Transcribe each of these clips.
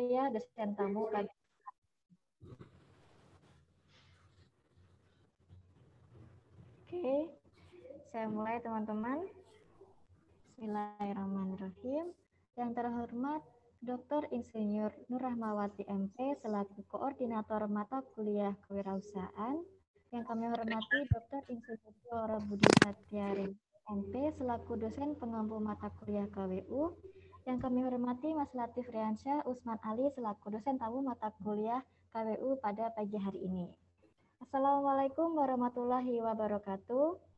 ya dosen tamu. Oke, saya mulai teman-teman. Bismillahirrahmanirrahim. Yang terhormat Dr. Insinyur Nur Rahmawati MP selaku Koordinator Mata Kuliah Kewirausahaan. Yang kami hormati Dr. Insinyur Flora Budi Satyari MP selaku dosen pengampu mata kuliah KWU. Yang kami hormati Mas Latif Riansyah Usman Ali selaku dosen tamu mata kuliah KWU pada pagi hari ini. Assalamualaikum warahmatullahi wabarakatuh.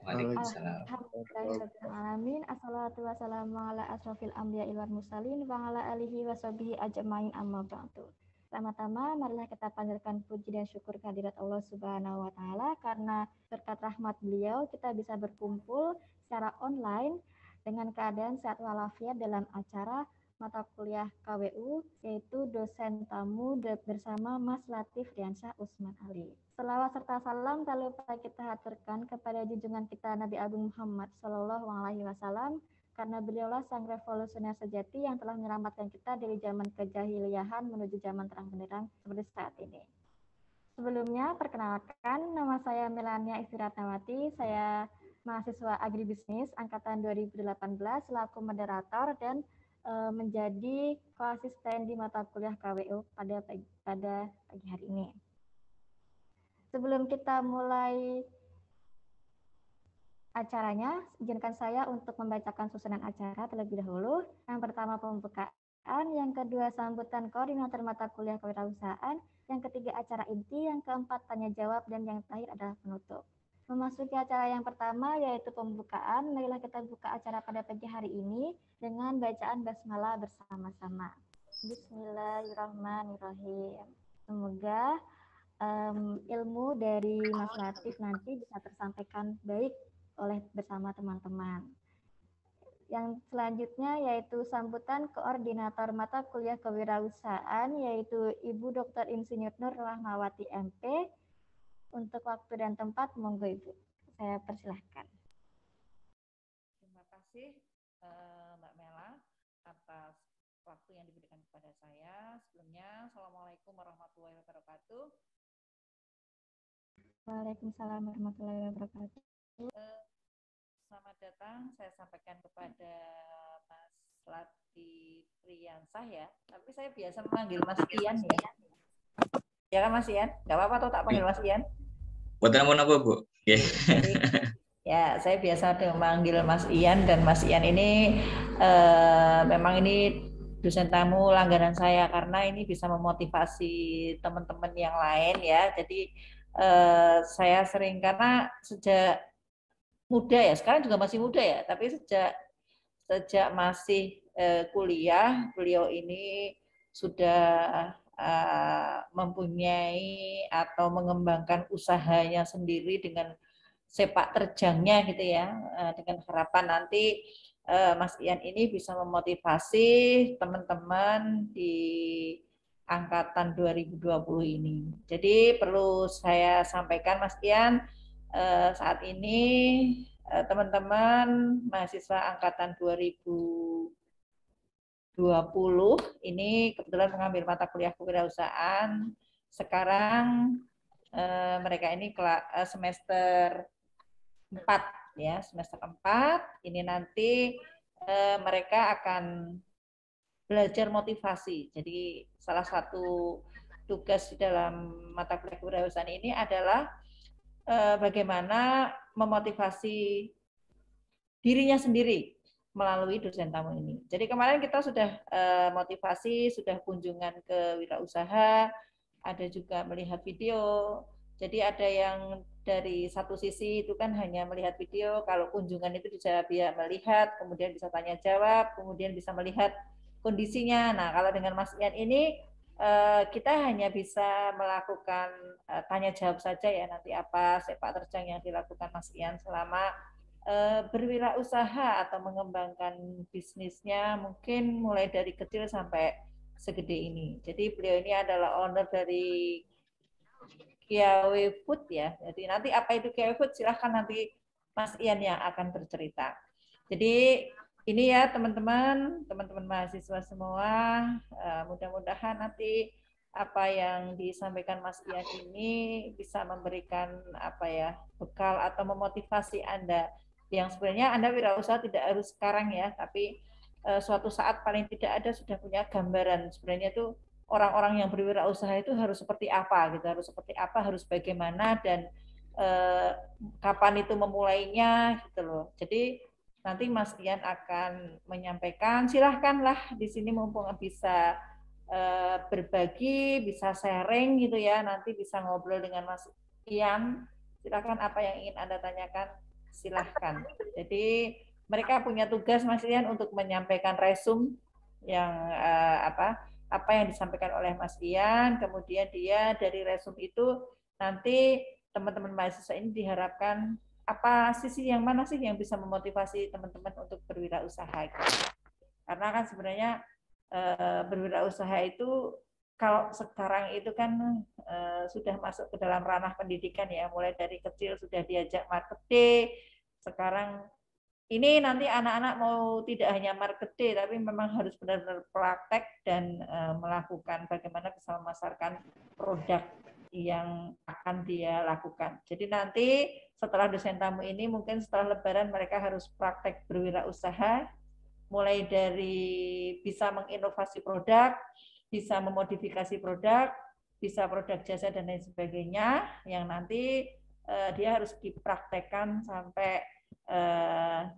Alhamdulillahirrahmanirrahim. Assalatu wassalamu ala asrofil anbiya wal mursalin wa ala alihi wa sahbihi ajma'in amma ba'du. Pertama-tama marilah kita panjatkan puji dan syukur kehadirat Allah Subhanahu wa taala karena berkat rahmat beliau kita bisa berkumpul secara online dengan keadaan sehat walafiat dalam acara mata kuliah KWU yaitu dosen tamu bersama Mas Latif Riansyah Usman Ali. Selawat serta salam tak lupa kita haturkan kepada junjungan kita Nabi Agung Muhammad Sallallahu Alaihi Wasallam karena beliaulah sang revolusioner sejati yang telah menyelamatkan kita dari zaman kejahiliahan menuju zaman terang benderang seperti saat ini. Sebelumnya perkenalkan nama saya Melania Istiratnawati, saya mahasiswa agribisnis angkatan 2018 selaku moderator dan menjadi koasisten di mata kuliah KWU pada pagi hari ini. Sebelum kita mulai acaranya, izinkan saya untuk membacakan susunan acara terlebih dahulu. Yang pertama pembukaan, yang kedua sambutan koordinator mata kuliah kewirausahaan, yang ketiga acara inti, yang keempat tanya jawab, dan yang terakhir adalah penutup. Memasuki acara yang pertama yaitu pembukaan, marilah kita buka acara pada pagi hari ini dengan bacaan basmalah bersama-sama. Bismillahirrahmanirrahim. Semoga ilmu dari Mas Latif nanti bisa tersampaikan baik oleh bersama teman-teman. Yang selanjutnya yaitu sambutan koordinator mata kuliah kewirausahaan yaitu Ibu Dr. Insinyur Nur Rahmawati MP. Untuk waktu dan tempat monggo Ibu, saya persilahkan. Terima kasih Mbak Mela atas waktu yang diberikan kepada saya. Sebelumnya, Assalamualaikum warahmatullahi wabarakatuh. Waalaikumsalam warahmatullahi wabarakatuh. Selamat datang, saya sampaikan kepada Mas Latif Riansyah ya. Tapi saya biasa memanggil Mas Ian ya. Ya kan Mas Ian? Gak apa-apa atau tak panggil Mas Ian? Buat namun apa Bu? Yeah. Jadi, ya saya biasa memanggil Mas Ian dan Mas Ian ini memang ini dosen tamu langganan saya karena ini bisa memotivasi teman-teman yang lain ya. Jadi saya sering karena sejak muda ya, sekarang juga masih muda ya, tapi sejak masih kuliah beliau ini sudah mempunyai atau mengembangkan usahanya sendiri dengan sepak terjangnya gitu ya, dengan harapan nanti Mas Ian ini bisa memotivasi teman-teman di angkatan 2020 ini. Jadi perlu saya sampaikan Mas Ian, saat ini teman-teman mahasiswa angkatan 2020 ini kebetulan mengambil mata kuliah kewirausahaan. Sekarang mereka ini semester 4 ya, semester 4. Ini nanti mereka akan belajar motivasi. Jadi salah satu tugas di dalam mata kuliah kewirausahaan ini adalah bagaimana memotivasi dirinya sendiri melalui dosen tamu ini. Jadi kemarin kita sudah motivasi, sudah kunjungan ke wirausaha, ada juga melihat video. Jadi ada yang dari satu sisi itu kan hanya melihat video, kalau kunjungan itu bisa melihat, kemudian bisa tanya jawab, kemudian bisa melihat kondisinya. Nah, kalau dengan Mas Ian ini kita hanya bisa melakukan tanya jawab saja ya, nanti apa sepak terjang yang dilakukan Mas Ian selama berwirausaha atau mengembangkan bisnisnya, mungkin mulai dari kecil sampai segede ini. Jadi beliau ini adalah owner dari Kiawe Food ya. Jadi nanti apa itu Kiawe Food silahkan nanti Mas Ian yang akan bercerita. Jadi ini ya teman-teman mahasiswa semua, mudah-mudahan nanti apa yang disampaikan Mas Ian ini bisa memberikan apa ya bekal atau memotivasi Anda yang sebenarnya Anda wirausaha tidak harus sekarang ya, tapi suatu saat paling tidak ada sudah punya gambaran sebenarnya tuh orang-orang yang berwirausaha itu harus seperti apa gitu, harus bagaimana dan kapan itu memulainya gitu loh. Jadi nanti Mas Ian akan menyampaikan, silahkanlah di sini mumpung bisa berbagi, bisa sharing gitu ya, nanti bisa ngobrol dengan Mas Ian, silahkan apa yang ingin Anda tanyakan, silahkan. Jadi mereka punya tugas Mas Ian untuk menyampaikan resume yang apa yang disampaikan oleh Mas Ian, kemudian dia dari resume itu nanti teman-teman mahasiswa ini diharapkan apa sisi yang mana sih yang bisa memotivasi teman-teman untuk berwirausaha gitu. Karena kan sebenarnya berwirausaha itu kalau sekarang itu kan sudah masuk ke dalam ranah pendidikan ya, mulai dari kecil sudah diajak marketing. Sekarang ini nanti anak-anak mau tidak hanya marketing, tapi memang harus benar-benar praktek dan melakukan bagaimana bisa memasarkan produk yang akan dia lakukan. Jadi nanti setelah dosen tamu ini mungkin setelah Lebaran mereka harus praktek berwirausaha, mulai dari bisa menginovasi produk, bisa memodifikasi produk, bisa produk jasa dan lain sebagainya, yang nanti dia harus dipraktekkan sampai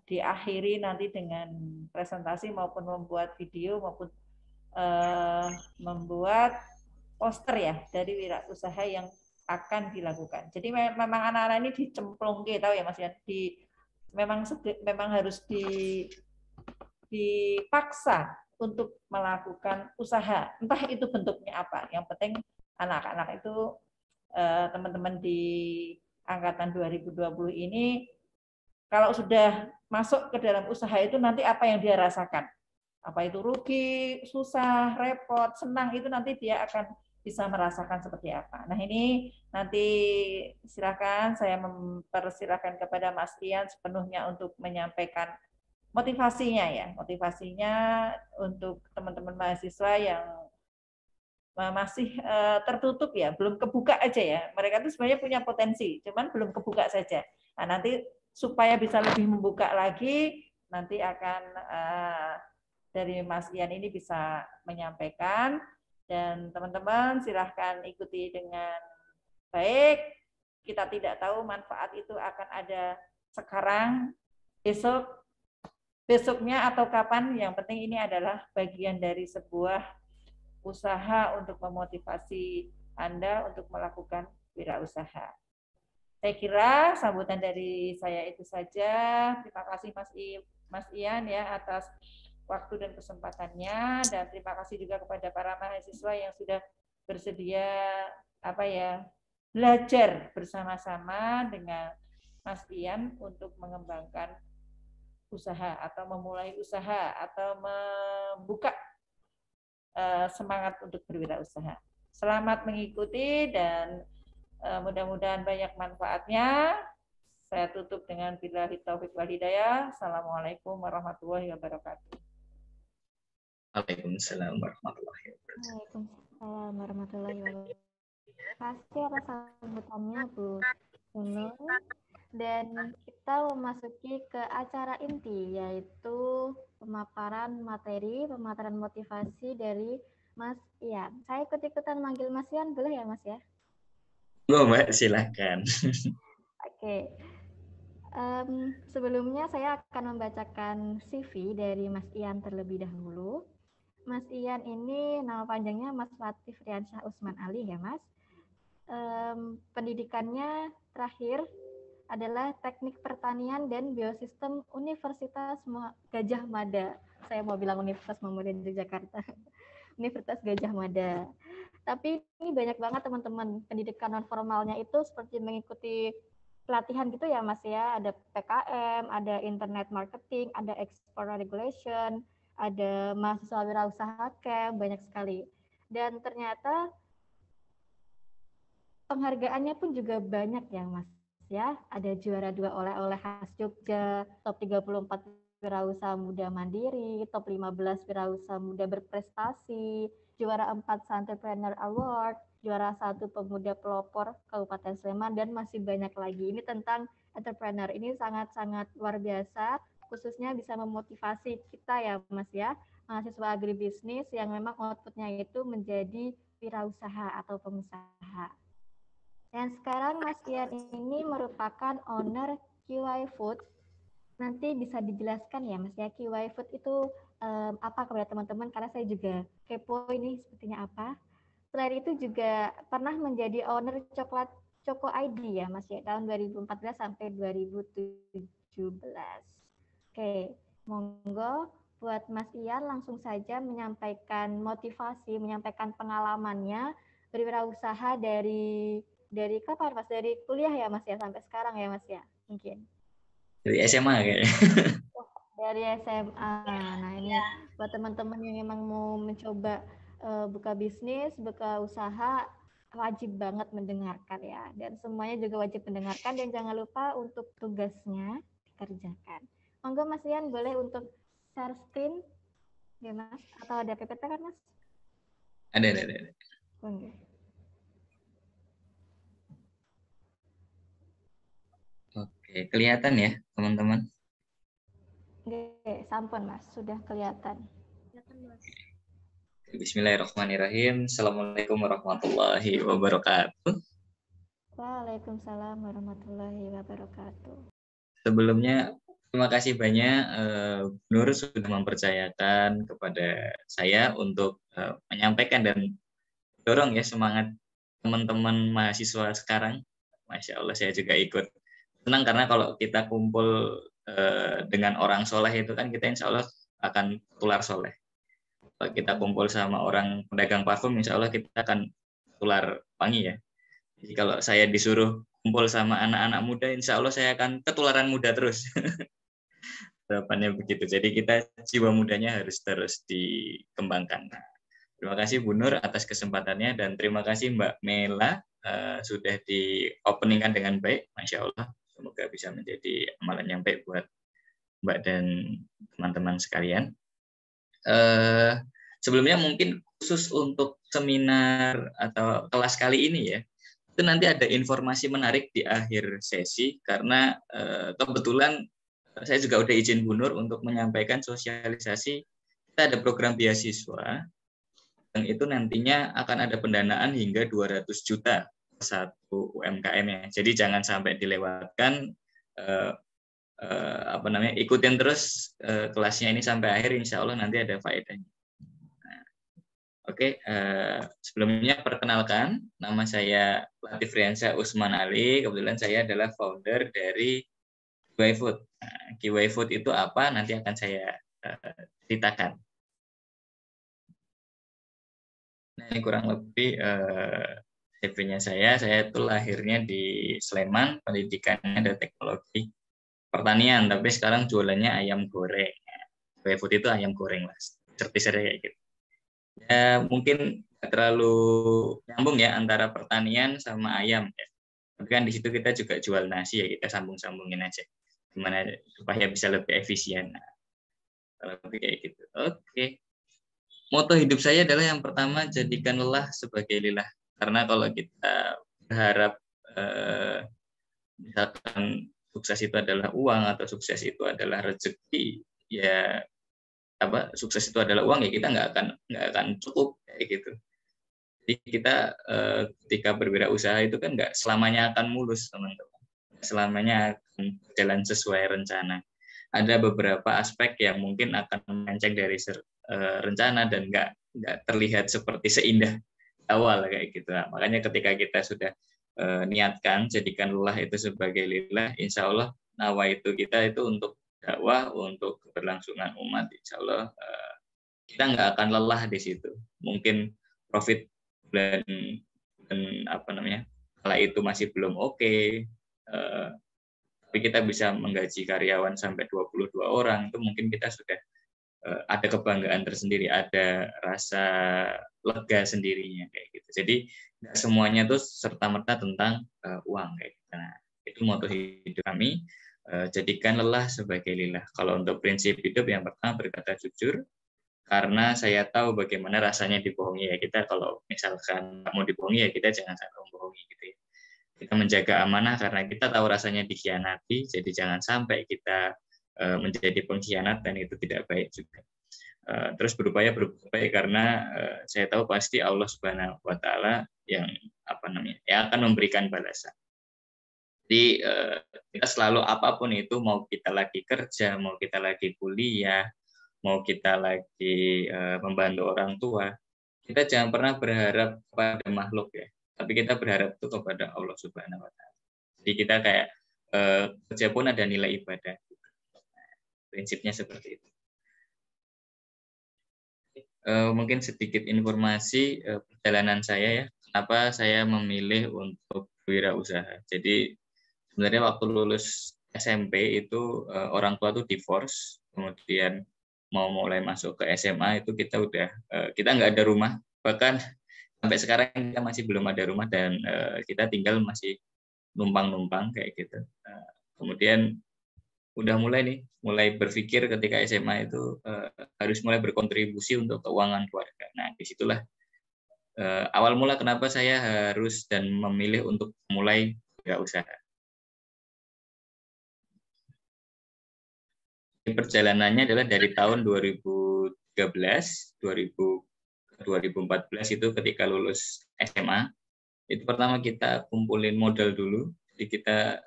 diakhiri nanti dengan presentasi maupun membuat video maupun membuat poster ya dari wirausaha yang akan dilakukan. Jadi memang anak-anak ini dicemplung tahu ya Mas ya, memang harus dipaksa untuk melakukan usaha, entah itu bentuknya apa. Yang penting anak-anak itu teman-teman di angkatan 2020 ini kalau sudah masuk ke dalam usaha itu nanti apa yang dia rasakan. Apa itu rugi, susah, repot, senang, itu nanti dia akan bisa merasakan seperti apa. Nah ini nanti silakan saya mempersilahkan kepada Mas Ian sepenuhnya untuk menyampaikan motivasinya ya, motivasinya untuk teman-teman mahasiswa yang masih tertutup ya, belum kebuka aja ya. Mereka itu sebenarnya punya potensi, cuman belum kebuka saja. Nah nanti supaya bisa lebih membuka lagi, nanti akan dari Mas Ian ini bisa menyampaikan, dan teman-teman silahkan ikuti dengan baik. Kita tidak tahu manfaat itu akan ada sekarang, besoknya atau kapan, yang penting ini adalah bagian dari sebuah usaha untuk memotivasi Anda untuk melakukan wirausaha. Saya kira sambutan dari saya itu saja. Terima kasih Mas Ian ya atas waktu dan kesempatannya, dan terima kasih juga kepada para mahasiswa yang sudah bersedia belajar bersama-sama dengan Mas Ian untuk mengembangkan usaha atau memulai usaha atau membuka semangat untuk berwirausaha. Selamat mengikuti dan mudah-mudahan banyak manfaatnya. Saya tutup dengan billahi taufiq wal hidayah. Assalamualaikum warahmatullahi wabarakatuh. Waalaikumsalam warahmatullahi wabarakatuh. Waalaikumsalam warahmatullahi wabarakatuh. Terima kasih atas sambutannya Bu Nunung. Dan kita memasuki ke acara inti, yaitu pemaparan materi, pemaparan motivasi dari Mas Ian. Saya ikut-ikutan manggil Mas Ian, boleh ya Mas ya? Mbak, silakan. Oke. Sebelumnya saya akan membacakan CV dari Mas Ian terlebih dahulu. Mas Ian ini nama panjangnya Mas Latif Riansyah Usman Ali ya Mas. Pendidikannya terakhir adalah Teknik Pertanian dan Biosistem Universitas Gajah Mada. Saya mau bilang Universitas Muhammadiyah Yogyakarta. Universitas Gajah Mada. Tapi ini banyak banget teman-teman pendidikan non formalnya itu seperti mengikuti pelatihan gitu ya Mas ya. Ada PKM, ada internet marketing, ada export regulation, ada mahasiswa wirausaha camp, banyak sekali. Dan ternyata penghargaannya pun juga banyak ya Mas ya. Ada juara 2 oleh-oleh khas Jogja, top 34 wirausaha muda mandiri, top 15 wirausaha muda berprestasi, juara 4 Entrepreneur Award, juara 1 pemuda pelopor Kabupaten Sleman, dan masih banyak lagi. Ini tentang entrepreneur. Ini sangat-sangat luar biasa, khususnya bisa memotivasi kita ya Mas ya, mahasiswa agribisnis yang memang outputnya itu menjadi wirausaha atau pengusaha. Dan sekarang Mas Ian ini merupakan owner QY Food. Nanti bisa dijelaskan ya Mas ya, QY Food itu apa kepada teman-teman, karena saya juga kepo ini sepertinya apa. Selain itu juga pernah menjadi owner coklat Choco ID ya Mas ya, tahun 2014 sampai 2017. Oke, monggo buat Mas Ian langsung saja menyampaikan motivasi, menyampaikan pengalamannya berwirausaha dari kapan Mas? Dari kuliah ya Mas ya sampai sekarang ya Mas ya mungkin. Dari SMA kayaknya. Dari SMA. Nah ini buat teman-teman yang memang mau mencoba buka bisnis, buka usaha, wajib banget mendengarkan ya. Dan semuanya juga wajib mendengarkan dan jangan lupa untuk tugasnya dikerjakan. Monggo Mas Ian boleh untuk share screen ya Mas? Atau ada PPT kan Mas? Ada. Oke. Oke, kelihatan ya teman-teman? Oke, sampun Mas, sudah kelihatan. Bismillahirrahmanirrahim. Assalamualaikum warahmatullahi wabarakatuh. Waalaikumsalam warahmatullahi wabarakatuh. Sebelumnya terima kasih banyak Nur sudah mempercayakan kepada saya untuk menyampaikan dan dorong ya semangat teman-teman mahasiswa sekarang. Masya Allah, saya juga ikut senang karena kalau kita kumpul dengan orang soleh itu kan kita insya Allah akan tular soleh. Kalau kita kumpul sama orang pedagang parfum, insya Allah kita akan tular wangi ya. Jadi kalau saya disuruh kumpul sama anak-anak muda, insya Allah saya akan ketularan muda terus. Harapannya begitu. Jadi kita jiwa mudanya harus terus dikembangkan. Terima kasih Bu Nur atas kesempatannya dan terima kasih Mbak Mela sudah di openingkan dengan baik, Masya Allah. Semoga bisa menjadi amalan yang baik buat Mbak dan teman-teman sekalian. Sebelumnya mungkin khusus untuk seminar atau kelas kali ini ya, itu nanti ada informasi menarik di akhir sesi karena kebetulan saya juga udah izin Bu Nur untuk menyampaikan sosialisasi. Kita ada program beasiswa yang itu nantinya akan ada pendanaan hingga 200 juta satu UMKM ya. Jadi jangan sampai dilewatkan, ikutin terus kelasnya ini sampai akhir, insya Allah nanti ada faedahnya. Nah, Oke, sebelumnya perkenalkan, nama saya Latif Riansyah Usman Ali. Kebetulan saya adalah founder dari QY Food. Nah, QY Food itu apa? Nanti akan saya ceritakan. Nah, ini kurang lebih CV-nya saya. Saya itu lahirnya di Sleman, pendidikannya ada teknologi pertanian, tapi sekarang jualannya ayam goreng. QY Food itu ayam goreng lah, sertisernya kayak gitu. Ya, mungkin terlalu nyambung ya antara pertanian sama ayam ya. Tapi kan di situ kita juga jual nasi ya, kita sambung-sambungin aja. Gimana supaya bisa lebih efisien. Nah, kalau lebih kayak gitu. Oke. Moto hidup saya adalah yang pertama, jadikan lelah sebagai lilah. Karena kalau kita berharap misalkan sukses itu adalah uang atau sukses itu adalah rezeki, ya sukses itu adalah uang, ya kita nggak akan cukup kayak gitu. Jadi kita ketika berwirausaha itu kan nggak selamanya akan mulus teman-teman, selamanya akan berjalan sesuai rencana. Ada beberapa aspek yang mungkin akan melenceng dari rencana dan nggak terlihat seperti seindah awal kayak gitu. Nah, makanya ketika kita sudah niatkan jadikan lelah itu sebagai lillah, insya Allah nawa itu kita itu untuk dakwah, untuk keberlangsungan umat, insya Allah kita nggak akan lelah di situ. Mungkin profit dan kala itu masih belum oke, tapi kita bisa menggaji karyawan sampai 22 orang, itu mungkin kita sudah ada kebanggaan tersendiri, ada rasa lega sendirinya kayak gitu. Jadi nggak semuanya tuh serta merta tentang uang kayak gitu. Nah, itu moto hidup kami. jadikan lelah sebagai lillah. Kalau untuk prinsip hidup yang pertama berkata jujur, karena saya tahu bagaimana rasanya dibohongi ya. Kita kalau misalkan mau dibohongi ya kita jangan sampai membohongi gitu ya. Kita menjaga amanah karena kita tahu rasanya dikhianati, jadi jangan sampai kita menjadi pengkhianat dan itu tidak baik juga. Terus berupaya berbuat baik karena saya tahu pasti Allah Subhanahu wa taala yang yang akan memberikan balasan. Jadi kita selalu apapun itu, mau kita lagi kerja, mau kita lagi kuliah, mau kita lagi membantu orang tua, kita jangan pernah berharap kepada makhluk ya, tapi kita berharap itu kepada Allah Subhanahu wa taala. Jadi kita kayak kerja pun ada nilai ibadah. Prinsipnya seperti itu. Mungkin sedikit informasi perjalanan saya ya, kenapa saya memilih untuk wirausaha. Jadi sebenarnya waktu lulus SMP itu orang tua tuh divorce, kemudian mau mulai masuk ke SMA itu kita nggak ada rumah, bahkan sampai sekarang kita masih belum ada rumah dan kita tinggal masih numpang-numpang kayak gitu. Kemudian udah mulai berpikir ketika SMA itu harus mulai berkontribusi untuk keuangan keluarga. Nah disitulah awal mula kenapa saya harus dan memilih untuk mulai wirausaha. Perjalanannya adalah dari tahun 2013, 2014 itu ketika lulus SMA. Itu pertama kita kumpulin modal dulu. Jadi kita,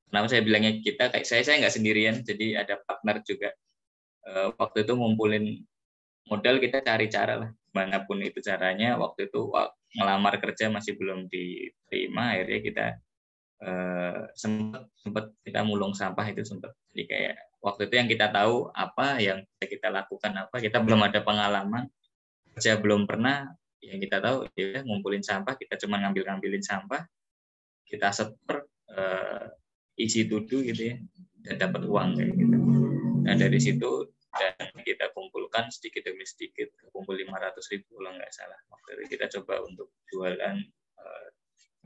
kenapa saya bilangnya kita, kayak saya nggak sendirian, jadi ada partner juga. Waktu itu ngumpulin modal, kita cari cara lah, gimana pun itu caranya. Waktu itu ngelamar kerja masih belum diterima, akhirnya kita sempat kita mulung sampah itu sempat. Jadi kayak waktu itu yang kita tahu apa yang kita lakukan apa, kita belum ada pengalaman kerja, belum pernah, yang kita tahu ya ngumpulin sampah, kita cuma ngambilin sampah, kita setor, isi tuduh gitu ya, dan dapat uang kayak gitu. Nah dari situ dan kita kumpulkan sedikit demi sedikit, kumpul 500.000 kalau nggak salah. Waktu itu kita coba untuk jualan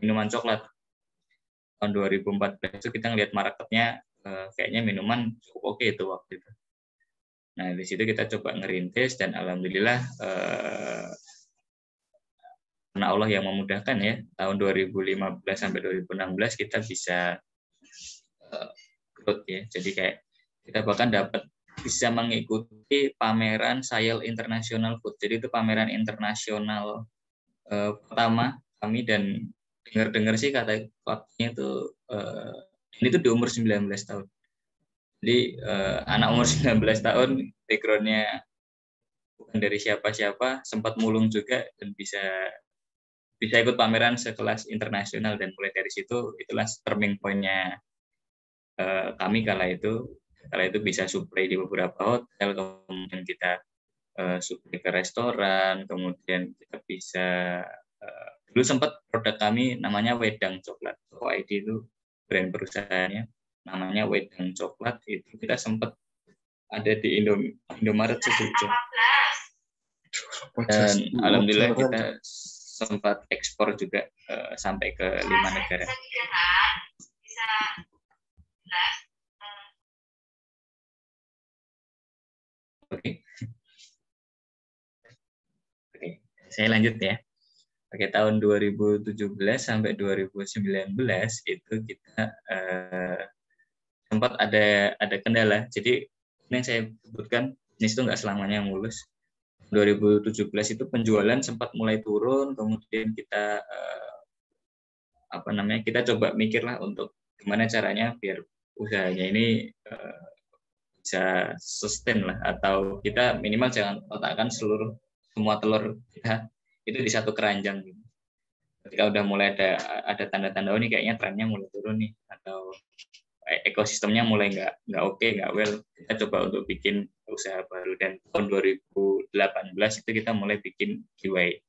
minuman coklat. Tahun 2014 itu kita ngelihat marketnya kayaknya minuman cukup oke itu waktu itu. Nah di situ kita coba ngerintis dan alhamdulillah karena Allah yang memudahkan ya, tahun 2015 sampai 2016 kita bisa growth ya. Jadi kayak kita bahkan bisa mengikuti pameran Sayel International Food. Jadi itu pameran internasional pertama kami, dan dengar sih kata waktunya itu ini tuh di umur 19 tahun. Jadi anak umur 19 tahun background-nya bukan dari siapa-siapa, sempat mulung juga dan bisa ikut pameran sekelas internasional, dan mulai dari situ itulah turning point-nya kami kala itu bisa supply di beberapa hotel, kemudian kita supply ke restoran, kemudian kita bisa dulu sempat produk kami namanya Wedang Coklat. ID itu brand perusahaannya, namanya Wedang Coklat. Itu kita sempat ada di Indomaret Jogja. Dan alhamdulillah kita sempat ekspor juga sampai ke 5 negara. Oke, saya lanjut ya. Oke, tahun 2017 sampai 2019 itu kita sempat ada kendala. Jadi ini yang saya sebutkan, bisnis itu nggak selamanya mulus. 2017 itu penjualan sempat mulai turun, kemudian kita kita coba mikirlah untuk gimana caranya biar usahanya ini bisa sustain lah, atau kita minimal jangan letakkan semua telur kita itu di satu keranjang gitu. Ketika udah mulai ada tanda-tanda ini kayaknya trennya mulai turun nih, atau ekosistemnya mulai nggak oke, nggak well, kita coba untuk bikin usaha baru. Dan tahun 2018 itu kita mulai bikin giveaway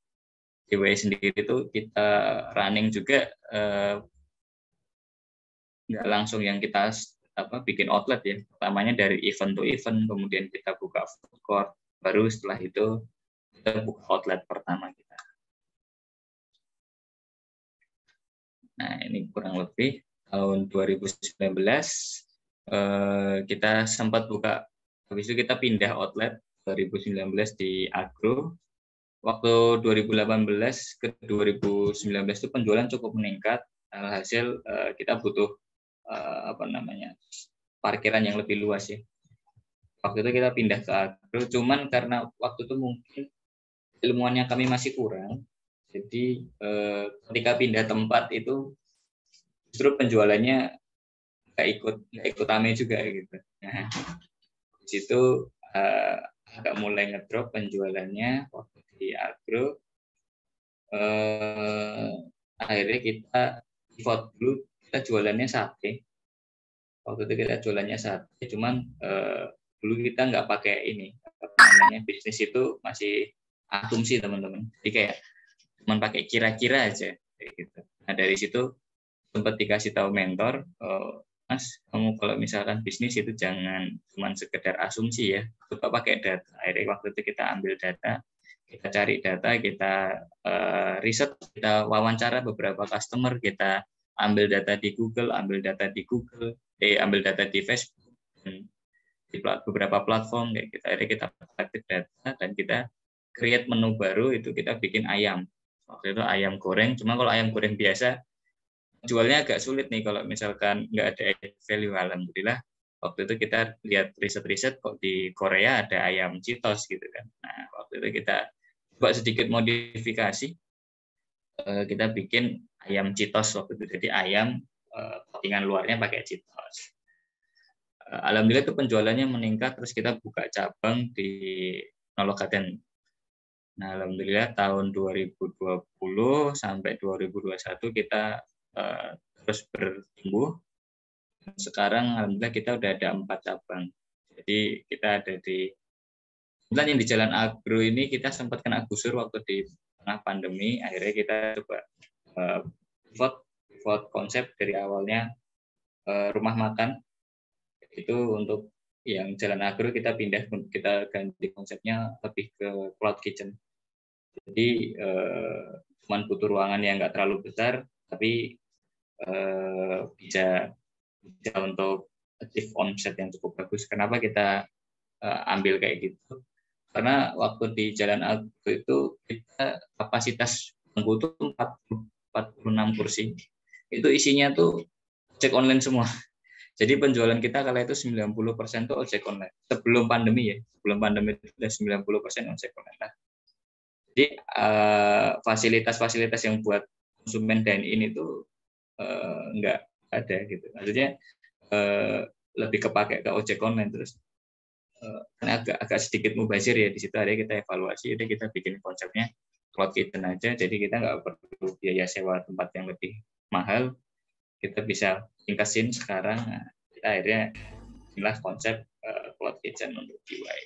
sendiri. Itu kita running juga nggak langsung yang kita bikin outlet ya, pertamanya dari event to event, kemudian kita buka food court, baru setelah itu kita buka outlet pertama kita. Nah ini kurang lebih tahun 2019 kita sempat buka, habis itu kita pindah outlet 2019 di Agro. Waktu 2018 ke 2019 itu penjualan cukup meningkat, hasil kita butuh parkiran yang lebih luas ya. Waktu itu kita pindah ke Agro, cuman karena waktu itu mungkin ilmuannya kami masih kurang, jadi ketika pindah tempat itu justru penjualannya nggak ikut rame juga gitu. Nah, di situ agak mulai ngedrop penjualannya waktu di Agro. Akhirnya kita pivot dulu, kita jualannya sate. Waktu itu kita jualannya sate, cuman dulu kita nggak pakai ini, bisnis itu masih asumsi teman-teman. Jadi kayak cuman pakai kira-kira aja kayak gitu. Nah dari situ sempat dikasih tahu mentor, Mas, kamu kalau misalkan bisnis itu jangan cuma sekedar asumsi ya, coba pakai data. Akhirnya waktu itu kita ambil data, kita cari data, kita riset, kita wawancara beberapa customer, kita ambil data di Google, ambil data di Facebook, dan di beberapa platform kayak kita. Akhirnya kita aktif data dan kita create menu baru, itu kita bikin ayam. Waktu itu ayam goreng, cuma kalau ayam goreng biasa jualnya agak sulit nih kalau misalkan nggak ada value. Alhamdulillah waktu itu kita lihat riset-riset kok di Korea ada ayam Cheetos gitu kan. Nah waktu itu kita coba sedikit modifikasi, kita bikin ayam Cheetos waktu itu. Jadi ayam coatingan luarnya pakai Cheetos. Alhamdulillah itu penjualannya meningkat, terus kita buka cabang di Nolokaten. Nah alhamdulillah tahun 2020 sampai 2021 kita terus bertumbuh. Sekarang alhamdulillah kita udah ada 4 cabang. Jadi kita ada yang di Jalan Agro ini kita sempat kena gusur waktu di tengah pandemi. Akhirnya kita coba pivot konsep dari awalnya rumah makan. Itu untuk yang Jalan Agro kita ganti konsepnya lebih ke cloud kitchen. Jadi cuman butuh ruangan yang nggak terlalu besar, tapi bisa untuk achieve omset yang cukup bagus. Kenapa kita ambil kayak gitu? Karena waktu di Jalan Agro itu kita kapasitas bangku itu 46 kursi. Itu isinya tuh ojek online semua. Jadi penjualan kita kala itu 90% tuh ojek online. Sebelum pandemi ya. Sebelum pandemi itu sudah 90% ojek online. Nah, jadi fasilitas-fasilitas yang buat konsumen dine-in itu nggak ada gitu. Maksudnya lebih kepake ke ojek online terus. Agak sedikit mubazir ya di situ. Ada kita evaluasi, jadi kita bikin konsepnya cloud kitchen aja. Jadi kita nggak perlu biaya sewa tempat yang lebih mahal. Kita bisa ringkasin sekarang. Nah, kita akhirnya inilah konsep cloud kitchen untuk DIY.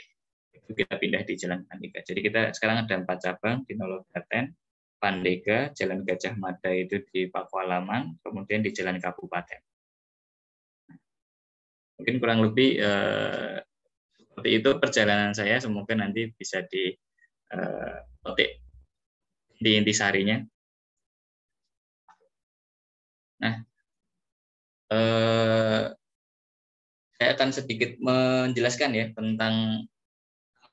Itu kita pindah di Jalan Pandega. Jadi kita sekarang ada 4 cabang di Nolokaten, Pandega, Jalan Gajah Mada itu di Pakualaman, kemudian di Jalan Kabupaten. Mungkin kurang lebih seperti itu perjalanan saya. Semoga nanti bisa dipetik di intisarinya. Nah, saya akan sedikit menjelaskan ya tentang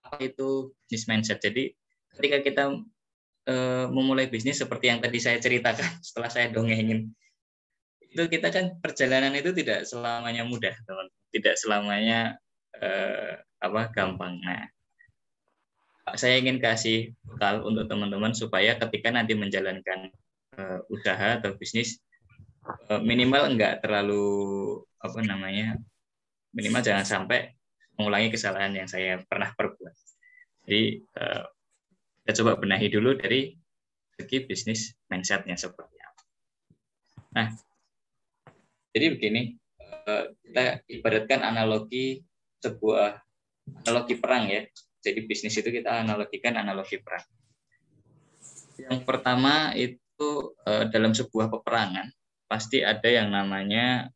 apa itu business mindset. Jadi ketika kita memulai bisnis seperti yang tadi saya ceritakan setelah saya dongengin, itu kita kan perjalanan itu tidak selamanya mudah, teman. Tidak selamanya gampang. Nah, saya ingin kasih bekal untuk teman-teman supaya ketika nanti menjalankan usaha atau bisnis, minimal enggak terlalu minimal jangan sampai mengulangi kesalahan yang saya pernah perbuat. Jadi kita coba benahi dulu dari segi bisnis mindset-nya seperti apa. Nah, jadi begini, kita ibaratkan analogi perang ya. Jadi bisnis itu kita analogikan analogi perang. Yang pertama itu dalam sebuah peperangan pasti ada yang namanya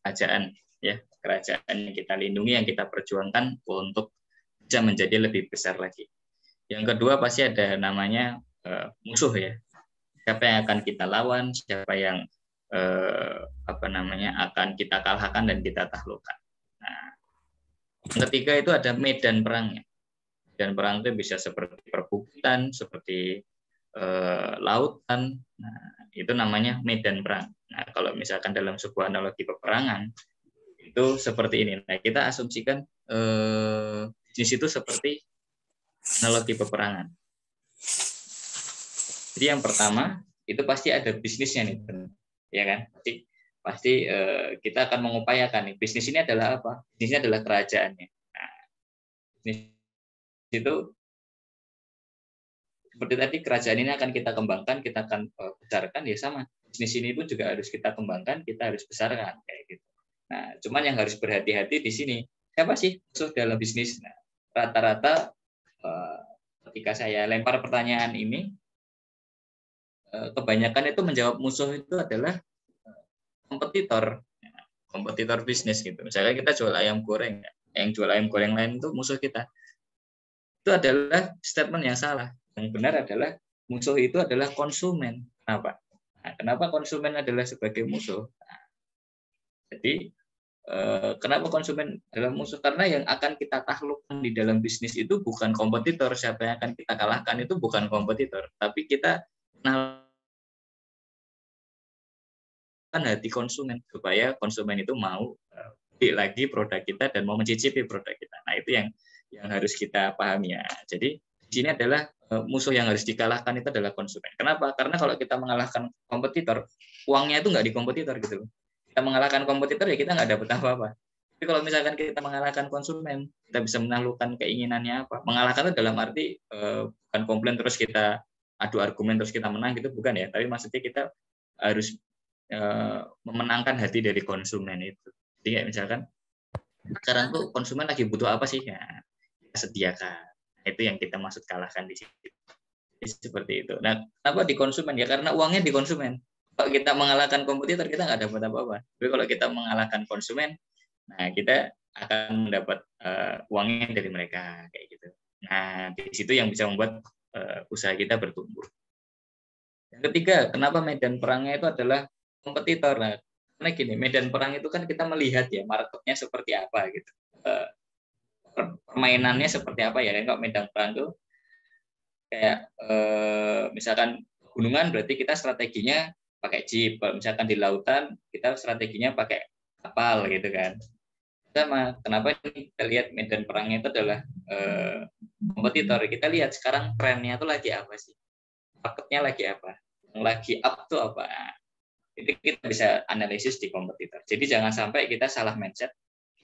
kerajaan ya, kerajaan yang kita lindungi, yang kita perjuangkan untuk bisa menjadi lebih besar lagi. Yang kedua pasti ada namanya musuh ya. siapa yang akan kita lawan, siapa yang akan kita kalahkan dan kita taklukkan. Nah, yang ketiga itu ada medan perangnya. Dan perang itu bisa seperti perbukitan, seperti lautan. Nah, itu namanya medan perang. Nah, kalau misalkan dalam sebuah analogi peperangan itu seperti ini. Nah, kita asumsikan bisnis itu seperti analogi peperangan. Jadi yang pertama itu pasti ada bisnisnya nih, ya kan? Pasti kita akan mengupayakan nih. Bisnis ini adalah apa? Bisnisnya adalah kerajaannya. Nah, bisnis itu seperti tadi, kerajaan ini akan kita kembangkan, kita akan besarkan, ya sama. Bisnis ini pun juga harus kita kembangkan, kita harus besarkan, kayak gitu. Nah, cuman yang harus berhati-hati di sini, siapa sih musuh dalam bisnis? Nah, rata-rata ketika saya lempar pertanyaan ini, kebanyakan itu menjawab musuh itu adalah kompetitor bisnis gitu. Misalnya kita jual ayam goreng, yang jual ayam goreng lain itu musuh kita. Itu adalah statement yang salah. Yang benar adalah musuh itu adalah konsumen. Kenapa? Nah, kenapa konsumen adalah sebagai musuh? Nah, jadi kenapa konsumen adalah musuh? Karena yang akan kita taklukkan di dalam bisnis itu bukan kompetitor. Siapa yang akan kita kalahkan itu bukan kompetitor, tapi kita menaklukkan hati konsumen supaya konsumen itu mau beli lagi produk kita dan mau mencicipi produk kita. Nah, itu yang harus kita pahami ya. Jadi di sini adalah musuh yang harus dikalahkan itu adalah konsumen. Kenapa? Karena kalau kita mengalahkan kompetitor, uangnya itu nggak di kompetitor gitu loh. Kita mengalahkan kompetitor ya kita nggak dapat apa-apa. Tapi kalau misalkan kita mengalahkan konsumen, kita bisa menaklukkan keinginannya apa. Mengalahkan itu dalam arti bukan komplain terus kita adu argumen terus kita menang gitu, bukan ya. Tapi maksudnya kita harus memenangkan hati dari konsumen itu. Jadi kayak misalkan sekarang tuh konsumen lagi butuh apa sih? Ya, kita sediakan. Itu yang kita maksud kalahkan di situ. Seperti itu. Nah, apa di konsumen? Ya karena uangnya di konsumen. Kalau kita mengalahkan kompetitor, kita nggak dapat apa-apa. Tapi kalau kita mengalahkan konsumen, nah kita akan mendapat uangnya dari mereka kayak gitu. Nah, di situ yang bisa membuat usaha kita bertumbuh. Yang ketiga, kenapa medan perangnya itu adalah kompetitor? Nah, karena gini, medan perang itu kan kita melihat ya marketnya seperti apa gitu. Permainannya seperti apa ya? Kalau medan perang itu kayak misalkan gunungan berarti kita strateginya pakai jeep. Kalau misalkan di lautan kita strateginya pakai kapal gitu kan. Sama. Kenapa ini kita lihat medan perangnya itu adalah kompetitor? Kita lihat sekarang trennya itu lagi apa sih? Marketnya lagi apa? Yang lagi up tuh apa? Itu kita bisa analisis di kompetitor. Jadi jangan sampai kita salah mindset.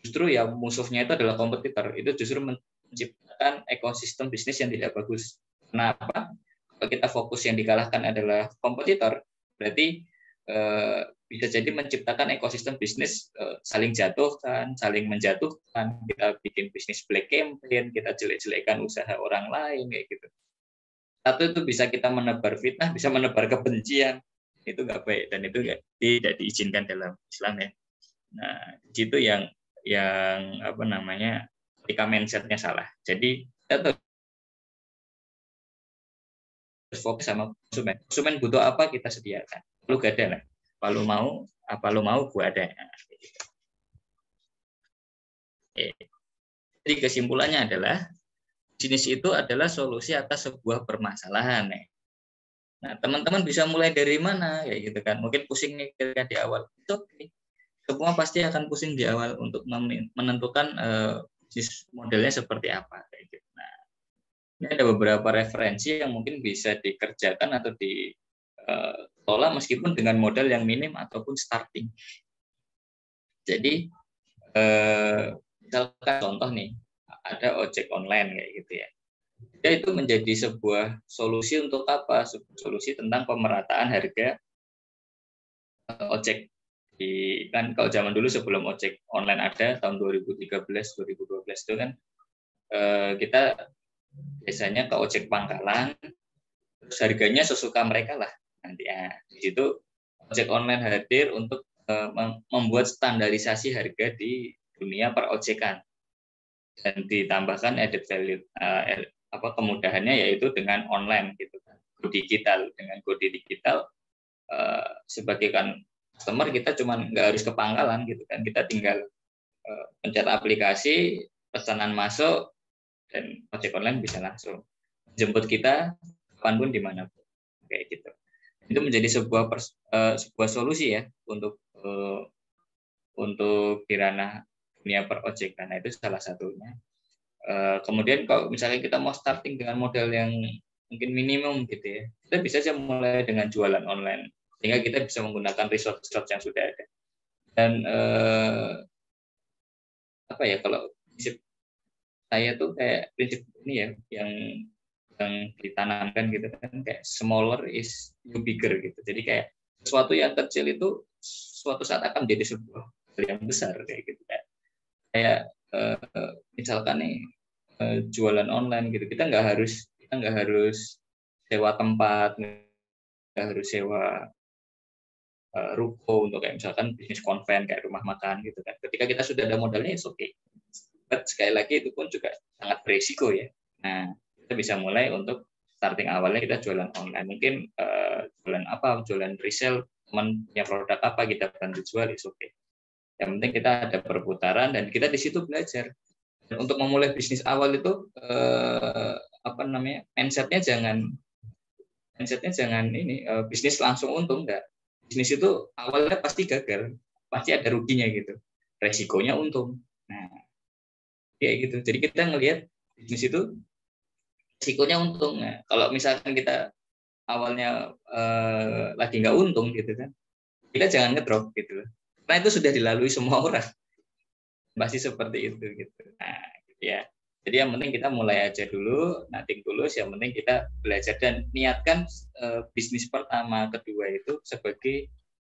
Justru ya musuhnya itu adalah kompetitor. Itu justru menciptakan ekosistem bisnis yang tidak bagus. Kenapa? Kalau kita fokus yang dikalahkan adalah kompetitor, berarti bisa jadi menciptakan ekosistem bisnis saling jatuhkan, saling menjatuhkan. Kita bikin bisnis black campaign, kita jelek-jelekkan usaha orang lain kayak gitu. Satu itu bisa kita menebar fitnah, bisa menebar kebencian. Itu nggak baik dan itu tidak diizinkan dalam Islam ya. Nah, itu yang apa namanya ketika mindsetnya salah. Jadi kita harus fokus sama konsumen. Konsumen butuh apa kita sediakan. Lu gak ada lah. Kalau mau apa lu mau gua ada. Jadi kesimpulannya adalah bisnis itu adalah solusi atas sebuah permasalahan. Nah, teman-teman bisa mulai dari mana ya gitu kan. Mungkin pusing nih ketika di awal. Itu okay. Semua pasti akan pusing di awal untuk menentukan bisnis modelnya seperti apa kayak gitu. Nah, ini ada beberapa referensi yang mungkin bisa dikerjakan atau dikelola meskipun dengan modal yang minim ataupun starting. Jadi misalkan contoh nih, ada ojek online kayak gitu ya. Dia itu menjadi sebuah solusi untuk apa? Solusi tentang pemerataan harga ojek. Kan kalau zaman dulu sebelum ojek online ada tahun 2013 2012 itu kan kita biasanya ke ojek pangkalan terus harganya sesuka mereka lah nanti di situ ojek online hadir untuk membuat standarisasi harga di dunia perojekan dan ditambahkan added value kemudahannya yaitu dengan online gitu kan. digital. Dengan kode digital sebagai kan customer kita cuman nggak harus ke pangkalan gitu kan, kita tinggal pencet aplikasi, pesanan masuk, dan ojek online bisa langsung jemput kita kapanpun dimanapun kayak gitu. Itu menjadi sebuah solusi ya untuk di ranah dunia perojekan. Nah, itu salah satunya. Kemudian kalau misalnya kita mau starting dengan modal yang mungkin minimum gitu ya, kita bisa saja mulai dengan jualan online sehingga kita bisa menggunakan resource yang sudah ada. Dan apa ya, kalau prinsip saya tuh kayak prinsip ini ya yang ditanamkan gitu kan, kayak smaller is bigger gitu. Jadi kayak sesuatu yang kecil itu suatu saat akan menjadi sebuah hal yang besar kayak gitu. Kayak misalkan nih jualan online gitu, kita nggak harus sewa tempat, nggak harus sewa ruko untuk kayak misalkan bisnis konven kayak rumah makan gitu kan. Ketika kita sudah ada modalnya, oke. But sekali lagi itu pun juga sangat berisiko ya. Nah, kita bisa mulai untuk starting awalnya kita jualan online. Mungkin jualan apa, jualan resell, teman punya produk apa kita bantu jual, oke. Yang penting kita ada perputaran dan kita di situ belajar. Dan untuk memulai bisnis awal itu mindsetnya jangan ini bisnis langsung untung, enggak. Bisnis itu awalnya pasti gagal, pasti ada ruginya gitu. Resikonya untung. Nah, kayak gitu. Jadi kita ngelihat bisnis itu resikonya untung. Nah, kalau misalkan kita awalnya lagi nggak untung gitu kan, kita jangan ngedrop gitu. Karena itu sudah dilalui semua orang. Pasti seperti itu gitu. Nah, gitu ya. Jadi yang penting kita mulai aja dulu, nothing tulus. Yang penting kita belajar dan niatkan bisnis pertama, kedua itu sebagai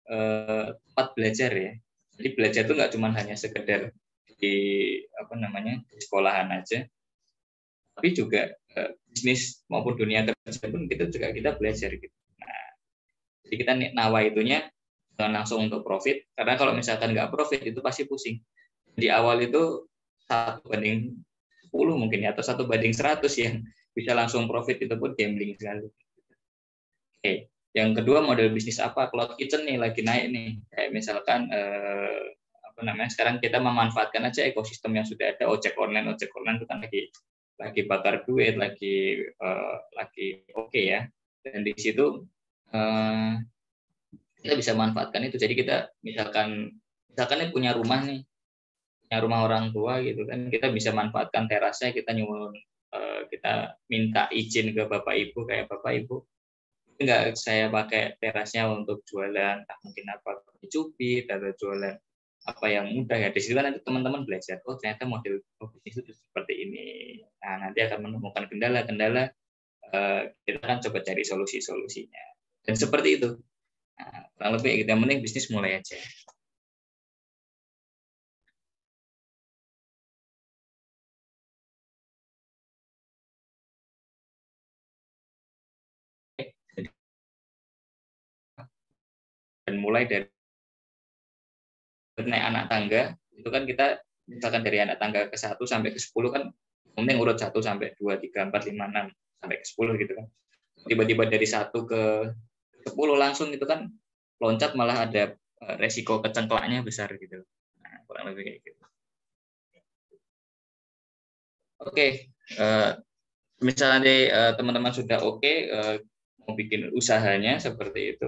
tempat belajar ya. Jadi belajar itu nggak cuma hanya sekedar di di sekolahan aja, tapi juga bisnis maupun dunia kerja pun kita belajar gitu. Nah, jadi kita nawa itunya langsung untuk profit, karena kalau misalkan nggak profit itu pasti pusing. Di awal itu 1/10 mungkin ya, atau 1/100 yang bisa langsung profit, itu pun gambling sekali. Oke. Yang kedua, model bisnis apa? Cloud kitchen nih lagi naik nih. Kayak misalkan sekarang kita memanfaatkan aja ekosistem yang sudah ada. Ojek online itu kan lagi bakar duit, lagi oke ya. Dan di situ kita bisa manfaatkan itu. Jadi kita misalkan punya rumah nih, punya rumah orang tua gitu kan, kita bisa manfaatkan terasnya, kita kita minta izin ke bapak ibu, kayak bapak ibu enggak saya pakai terasnya untuk jualan mungkin apa, cubit atau jualan apa yang mudah ya. Di situ kan nanti teman-teman belajar, oh ternyata model bisnis itu seperti ini. Nah, nanti akan menemukan kendala-kendala, kita akan coba cari solusi-solusinya. Dan seperti itu. Nah, kurang lebih yang penting bisnis mulai aja. Dan mulai dari naik anak tangga, itu kan kita misalkan dari anak tangga ke 1 sampai ke 10 kan, penting urut 1 sampai 2, 3, 4, 5, 6 sampai ke 10 gitu kan. Tiba-tiba dari 1 ke 10 langsung itu kan loncat, malah ada resiko kecengklaknya besar gitu. Nah, kurang lebih kayak gitu. Oke, misalnya teman-teman sudah oke, mau bikin usahanya seperti itu.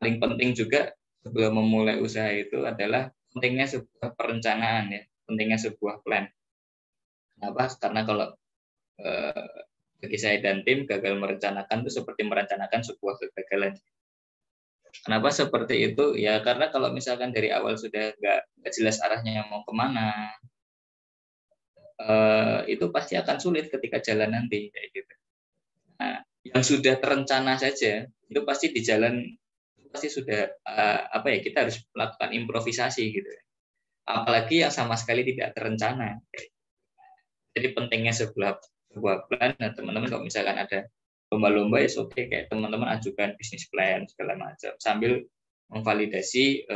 Paling penting juga sebelum memulai usaha itu adalah pentingnya sebuah perencanaan ya, pentingnya sebuah plan. Kenapa? Karena kalau bagi saya dan tim, gagal merencanakan itu seperti merencanakan sebuah kegagalan. Kenapa seperti itu? Ya karena kalau misalkan dari awal sudah nggak jelas arahnya mau kemana, itu pasti akan sulit ketika jalan nanti kayak gitu. Nah, yang sudah terencana saja itu pasti di jalan pasti sudah kita harus melakukan improvisasi gitu. Apalagi yang sama sekali tidak terencana. Jadi pentingnya sebuah plan. Nah, teman-teman kalau misalkan ada lomba-lomba ya oke, kayak teman-teman ajukan bisnis plan segala macam sambil memvalidasi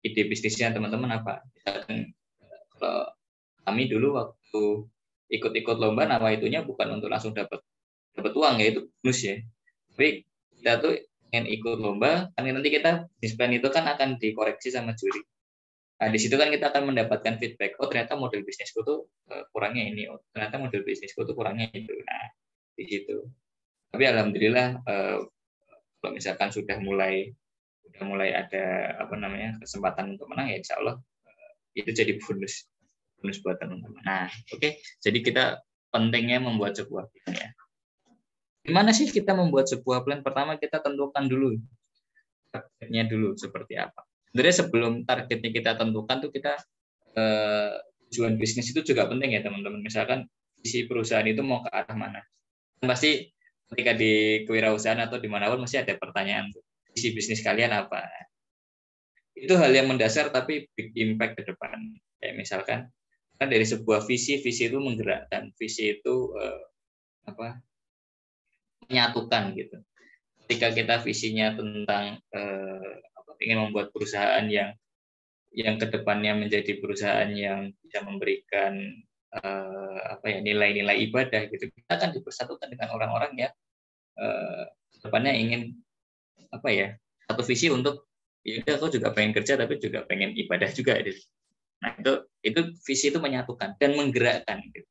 ide bisnisnya teman-teman apa. Misalkan kalau kami dulu waktu ikut-ikut lomba nawaitunya bukan untuk langsung dapat uang ya, itu bonus ya. Tapi kita tuh ingin ikut lomba, kan nanti kita bisnis plan itu kan akan dikoreksi sama juri. Nah, di situ kan kita akan mendapatkan feedback, oh ternyata model bisnisku tuh kurangnya ini, oh ternyata model bisnisku tuh kurangnya itu. Nah, di situ. Tapi alhamdulillah kalau misalkan sudah mulai ada kesempatan untuk menang, ya insya Allah itu jadi bonus buat teman-teman. Nah, oke. Jadi kita pentingnya membuat sebuah plan ya. Gimana sih kita membuat sebuah plan? Pertama kita tentukan dulu targetnya dulu seperti apa. Sebenarnya sebelum targetnya kita tentukan tuh kita tujuan bisnis itu juga penting ya teman-teman. Misalkan visi perusahaan itu mau ke arah mana? Pasti ketika di kewirausahaan atau dimanapun masih ada pertanyaan, visi bisnis kalian apa? Itu hal yang mendasar tapi big impact ke depan. Kayak misalkan kan dari sebuah visi itu menggerakkan, visi itu menyatukan gitu. Ketika kita visinya tentang ingin membuat perusahaan yang kedepannya menjadi perusahaan yang bisa memberikan nilai-nilai ibadah gitu, kita akan dipersatukan dengan orang-orang yang kedepannya ingin satu visi untuk ya aku juga pengen kerja tapi juga pengen ibadah juga gitu. Nah itu visi itu menyatukan dan menggerakkan gitu.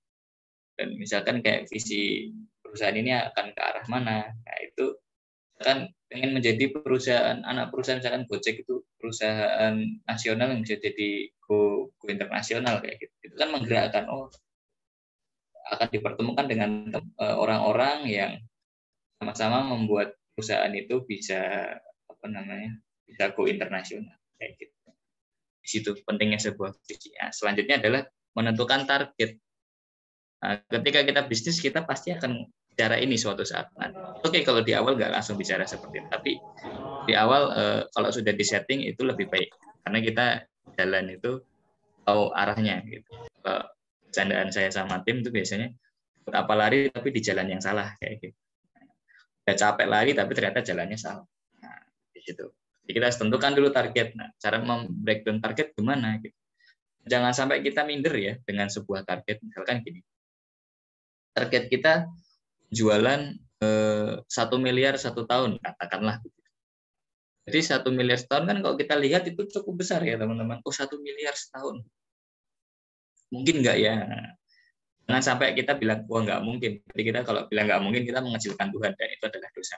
Dan misalkan kayak visi perusahaan ini akan ke arah mana, nah itu kan pengen menjadi perusahaan anak perusahaan, misalkan Gojek itu perusahaan nasional yang bisa jadi go internasional kayak gitu. Itu kan menggerakkan, akan dipertemukan dengan orang-orang yang sama-sama membuat perusahaan itu bisa bisa go internasional kayak gitu. Di situ pentingnya sebuah visi. Nah, selanjutnya adalah menentukan target. Nah, ketika kita bisnis kita pasti akan bicara ini suatu saat. Oke, kalau di awal nggak langsung bicara seperti itu, tapi di awal kalau sudah disetting itu lebih baik karena kita jalan itu tahu arahnya gitu. Candaan saya sama tim itu biasanya apa lari tapi di jalan yang salah kayak gitu. Udah capek lari tapi ternyata jalannya salah. Nah, di situ. Jadi kita harus tentukan dulu target. Nah, cara membreakdown target gimana gitu. Jangan sampai kita minder ya dengan sebuah target. Misalkan gini. Target kita jualan 1 miliar 1 tahun katakanlah. Jadi 1 miliar setahun kan kalau kita lihat itu cukup besar ya teman-teman. 1 miliar setahun. Mungkin nggak ya? Jangan sampai kita bilang, nggak mungkin. Jadi kita kalau bilang nggak mungkin, kita mengecilkan Tuhan, dan itu adalah dosa.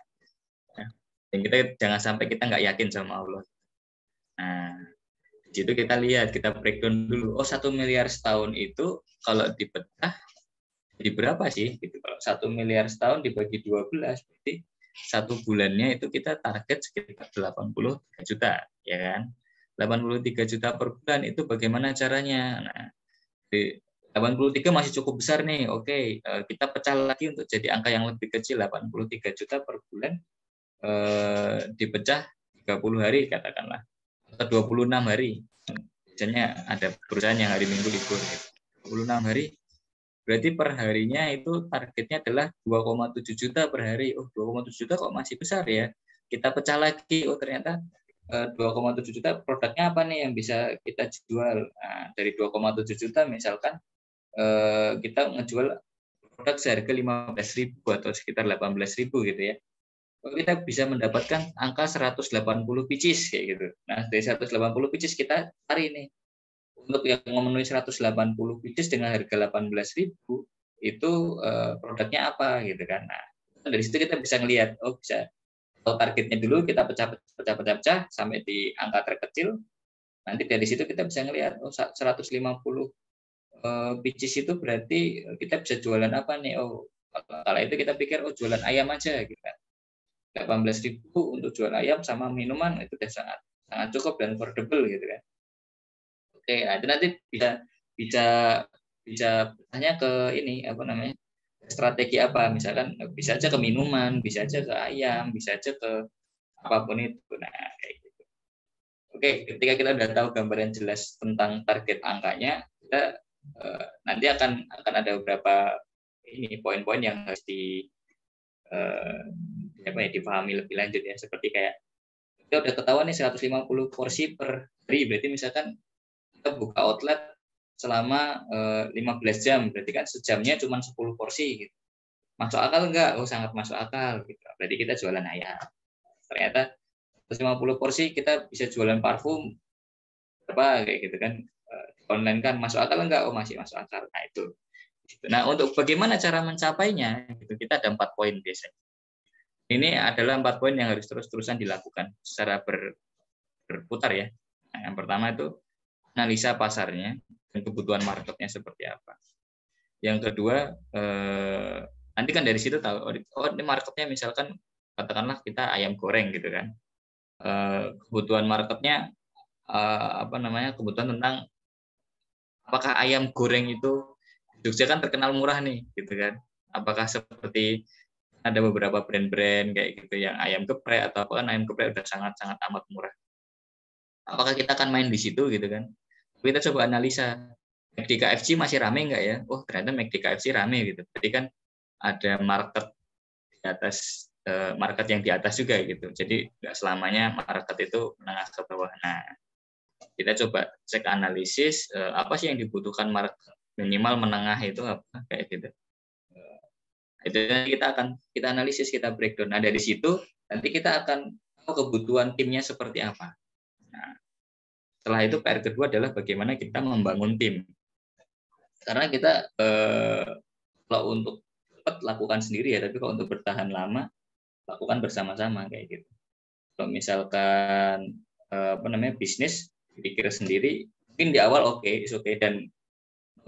Dan kita jangan sampai kita nggak yakin sama Allah. Nah, di situ kita lihat, kita breakdown dulu. 1 miliar setahun itu kalau dipecah, jadi berapa sih? Gitu. Kalau 1 miliar setahun dibagi 12, berarti 1 bulannya itu kita target sekitar 83 juta, ya kan? 83 juta per bulan itu bagaimana caranya? Nah, 83 masih cukup besar nih. Oke, kita pecah lagi untuk jadi angka yang lebih kecil. 83 juta per bulan dipecah 30 hari katakanlah, atau 26 hari. Biasanya ada perusahaan yang hari Minggu libur. 26 hari berarti per harinya itu targetnya adalah 2,7 juta per hari. 2,7 juta kok masih besar ya. Kita pecah lagi, ternyata 2,7 juta produknya apa nih yang bisa kita jual. Nah, dari 2,7 juta misalkan kita ngejual produk seharga 15.000 atau sekitar 18.000 gitu ya. Kita bisa mendapatkan angka 180 pieces kayak gitu. Nah, dari 180 pieces kita cari nih. Untuk yang memenuhi 180 pieces dengan harga 18.000 itu produknya apa gitu kan. Nah, dari situ kita bisa ngelihat, bisa tahu targetnya dulu, kita pecah sampai di angka terkecil. Nanti dari situ kita bisa ngelihat 150 pieces itu berarti kita bisa jualan apa nih. Kalau itu kita pikir jualan ayam aja gitu kan. 18.000 untuk jual ayam sama minuman itu sudah sangat cukup dan affordable gitu kan. Oke, nah itu nanti bisa tanya ke ini strategi apa, misalkan bisa aja ke minuman, bisa aja ke ayam, bisa aja ke apapun itu. Nah kayak gitu. Oke, ketika kita udah tahu gambaran jelas tentang target angkanya, kita nanti akan ada beberapa poin-poin yang harus dipahami lebih lanjut ya, seperti kayak kita udah ketahuan nih 150 porsi per hari, berarti misalkan kita buka outlet selama 15 jam, berarti kan sejamnya cuma 10 porsi gitu. Masuk akal enggak? Oh, sangat masuk akal gitu. Berarti kita jualan ayam. Ternyata 150 porsi kita bisa jualan parfum apa kayak gitu kan. Online kan masuk akal enggak? Oh, masih masuk akal. Nah, itu. Nah, untuk bagaimana cara mencapainya, gitu, kita ada 4 poin biasanya. Ini adalah 4 poin yang harus terus-terusan dilakukan secara berputar ya. Nah, yang pertama itu analisa pasarnya dan kebutuhan marketnya seperti apa. Yang kedua, nanti kan dari situ tahu, oh ini marketnya misalkan katakanlah kita ayam goreng gitu kan. Kebutuhan marketnya kebutuhan tentang apakah ayam goreng itu Jogja kan terkenal murah nih gitu kan. Apakah seperti ada beberapa brand-brand kayak gitu yang ayam geprek atau apa kan ayam geprek udah sangat-sangat amat murah. Apakah kita akan main di situ gitu kan? Kita coba analisa McD KFC masih rame nggak ya? Oh ternyata McD KFC rame gitu. Jadi kan ada market di atas market yang di atas juga gitu. Jadi nggak selamanya market itu menengah ke bawah. Nah, kita coba cek analisis apa sih yang dibutuhkan market minimal menengah itu apa kayak gitu. Itu kita analisis, kita breakdown. Nah dari situ nanti kita akan tahu kebutuhan timnya seperti apa. Nah, setelah itu PR kedua adalah bagaimana kita membangun tim. Karena kita kalau untuk cepat lakukan sendiri ya, tapi kalau untuk bertahan lama lakukan bersama-sama kayak gitu. Kalau misalkan bisnis dipikir sendiri, mungkin di awal oke, dan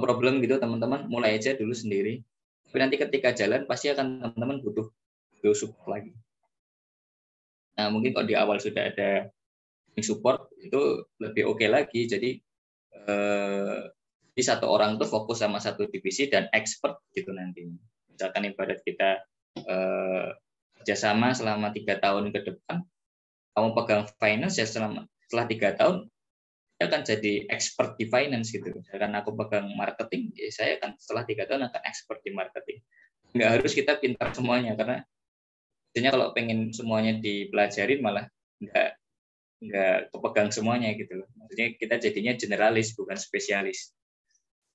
problem gitu teman-teman, mulai aja dulu sendiri. Tapi nanti ketika jalan pasti akan teman-teman butuh support lagi. Nah mungkin kalau di awal sudah ada support itu lebih oke lagi. Jadi di satu orang tuh fokus sama satu divisi dan expert gitu nantinya. Misalkan ibarat kita kerjasama selama 3 tahun ke depan, kamu pegang finance ya setelah 3 tahun saya akan jadi expert di finance gitu. Misalkan aku pegang marketing, ya saya akan setelah 3 tahun akan expert di marketing. Nggak harus kita pintar semuanya karena biasanya kalau pengen semuanya dipelajarin malah nggak kepegang semuanya gitu loh. Maksudnya kita jadinya generalis bukan spesialis.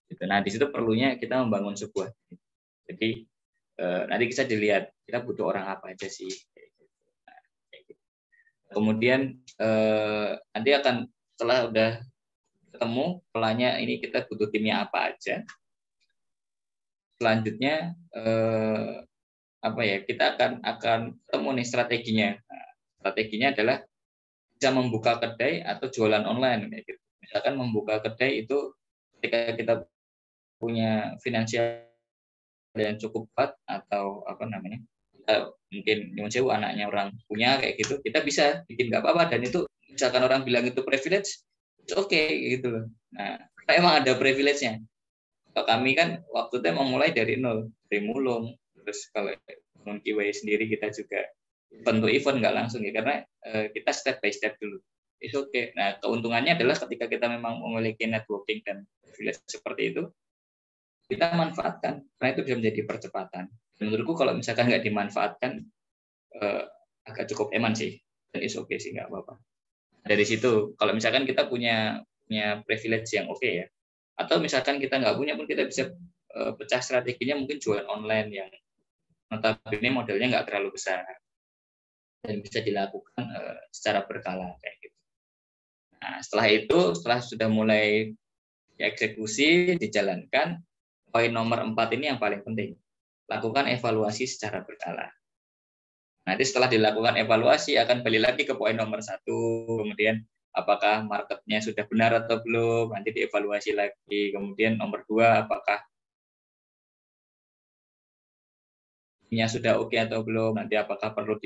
Gitu. Nah di situ perlunya kita membangun sebuah. Jadi nanti bisa dilihat kita butuh orang apa aja sih. Nah, gitu. Kemudian nanti akan setelah udah ketemu polanya ini kita butuh timnya apa aja. Selanjutnya kita akan ketemu nih strateginya. Nah, strateginya adalah bisa membuka kedai atau jualan online kayak gitu. Misalkan membuka kedai itu ketika kita punya finansial yang cukup kuat atau kita mungkin nyuwun sewu anaknya orang punya kayak gitu, kita bisa bikin nggak apa-apa dan itu misalkan orang bilang itu privilege, oke gitu loh. Nah, emang ada privilege-nya. Kalau kami kan waktu itu emang mulai dari nol, dari mulung. Terus kalau Monkey Way sendiri kita juga bentuk event nggak langsung ya karena kita step by step dulu. Itu oke. Nah keuntungannya adalah ketika kita memang memiliki networking dan privilege seperti itu, kita manfaatkan karena itu bisa menjadi percepatan. Menurutku kalau misalkan nggak dimanfaatkan agak cukup eman sih dan is oke sih nggak apa-apa. Dari situ kalau misalkan kita punya privilege yang oke ya, atau misalkan kita nggak punya pun kita bisa pecah strateginya mungkin jualan online yang notabene modelnya nggak terlalu besar dan bisa dilakukan secara berkala kayak gitu. Nah, setelah sudah mulai dieksekusi, dijalankan, poin nomor 4 ini yang paling penting. Lakukan evaluasi secara berkala. Nanti setelah dilakukan evaluasi akan balik lagi ke poin nomor 1, kemudian apakah marketnya sudah benar atau belum, nanti dievaluasi lagi. Kemudian nomor 2, apakah nya sudah oke atau belum, nanti apakah perlu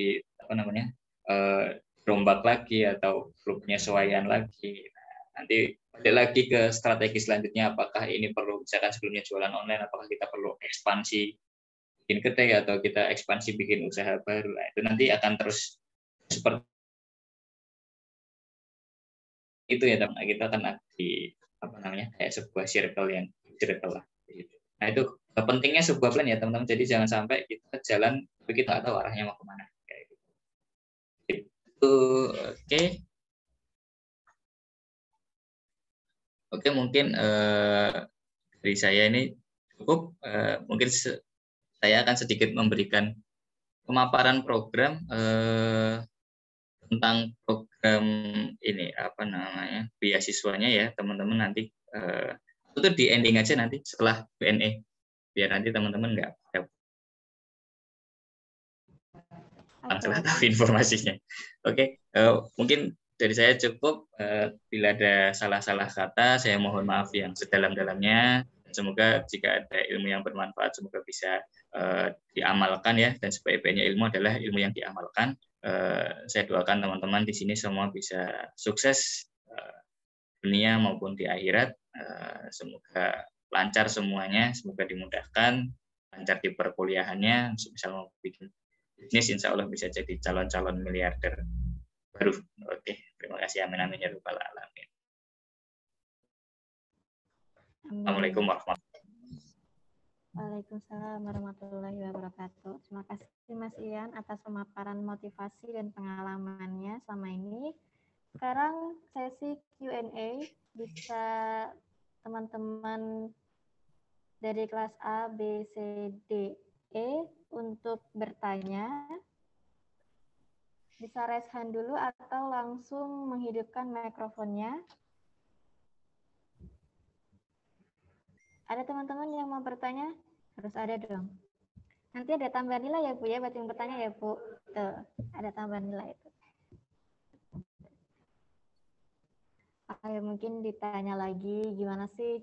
rombak lagi atau perlu penyesuaian lagi. Nah, nanti balik lagi ke strategi selanjutnya, apakah ini perlu misalkan sebelumnya jualan online, apakah kita perlu ekspansi bikin kedai atau kita ekspansi bikin usaha baru. Nah, itu nanti akan terus seperti itu ya teman. Kita akan di kayak sebuah circle lah. Nah itu pentingnya sebuah plan ya teman-teman. Jadi jangan sampai kita jalan tapi kita nggak tahu arahnya mau kemana. Kayak gitu. Itu oke. Oke, mungkin dari saya ini cukup. Mungkin saya akan sedikit memberikan pemaparan program tentang program ini apa namanya beasiswanya ya teman-teman nanti itu di ending aja nanti setelah BNE biar nanti teman-teman nggak salah tahu informasinya. Oke, mungkin dari saya cukup. Bila ada salah-salah kata, saya mohon maaf yang sedalam-dalamnya. Semoga jika ada ilmu yang bermanfaat, semoga bisa diamalkan ya. Dan sebaik-baiknya ilmu adalah ilmu yang diamalkan. Saya doakan teman-teman di sini semua bisa sukses dunia maupun di akhirat. Semoga lancar semuanya, semoga dimudahkan, lancar di perkuliahannya, bisa mau bikin bisnis, insya Allah bisa jadi calon-calon miliarder baru. Oke, terima kasih. Amin amin ya rabbal alamin. Assalamualaikum warahmatullahi wabarakatuh. Waalaikumsalam warahmatullahi wabarakatuh. Terima kasih Mas Ian atas pemaparan motivasi dan pengalamannya selama ini. Sekarang sesi Q&A, bisa teman-teman dari kelas A, B, C, D, E untuk bertanya. Bisa raise hand dulu atau langsung menghidupkan mikrofonnya. Ada teman-teman yang mau bertanya? Harus ada dong. Nanti ada tambahan nilai ya Bu ya, buat yang bertanya ya Bu. Tuh, ada tambahan nilai itu. Ayo mungkin ditanya lagi, gimana sih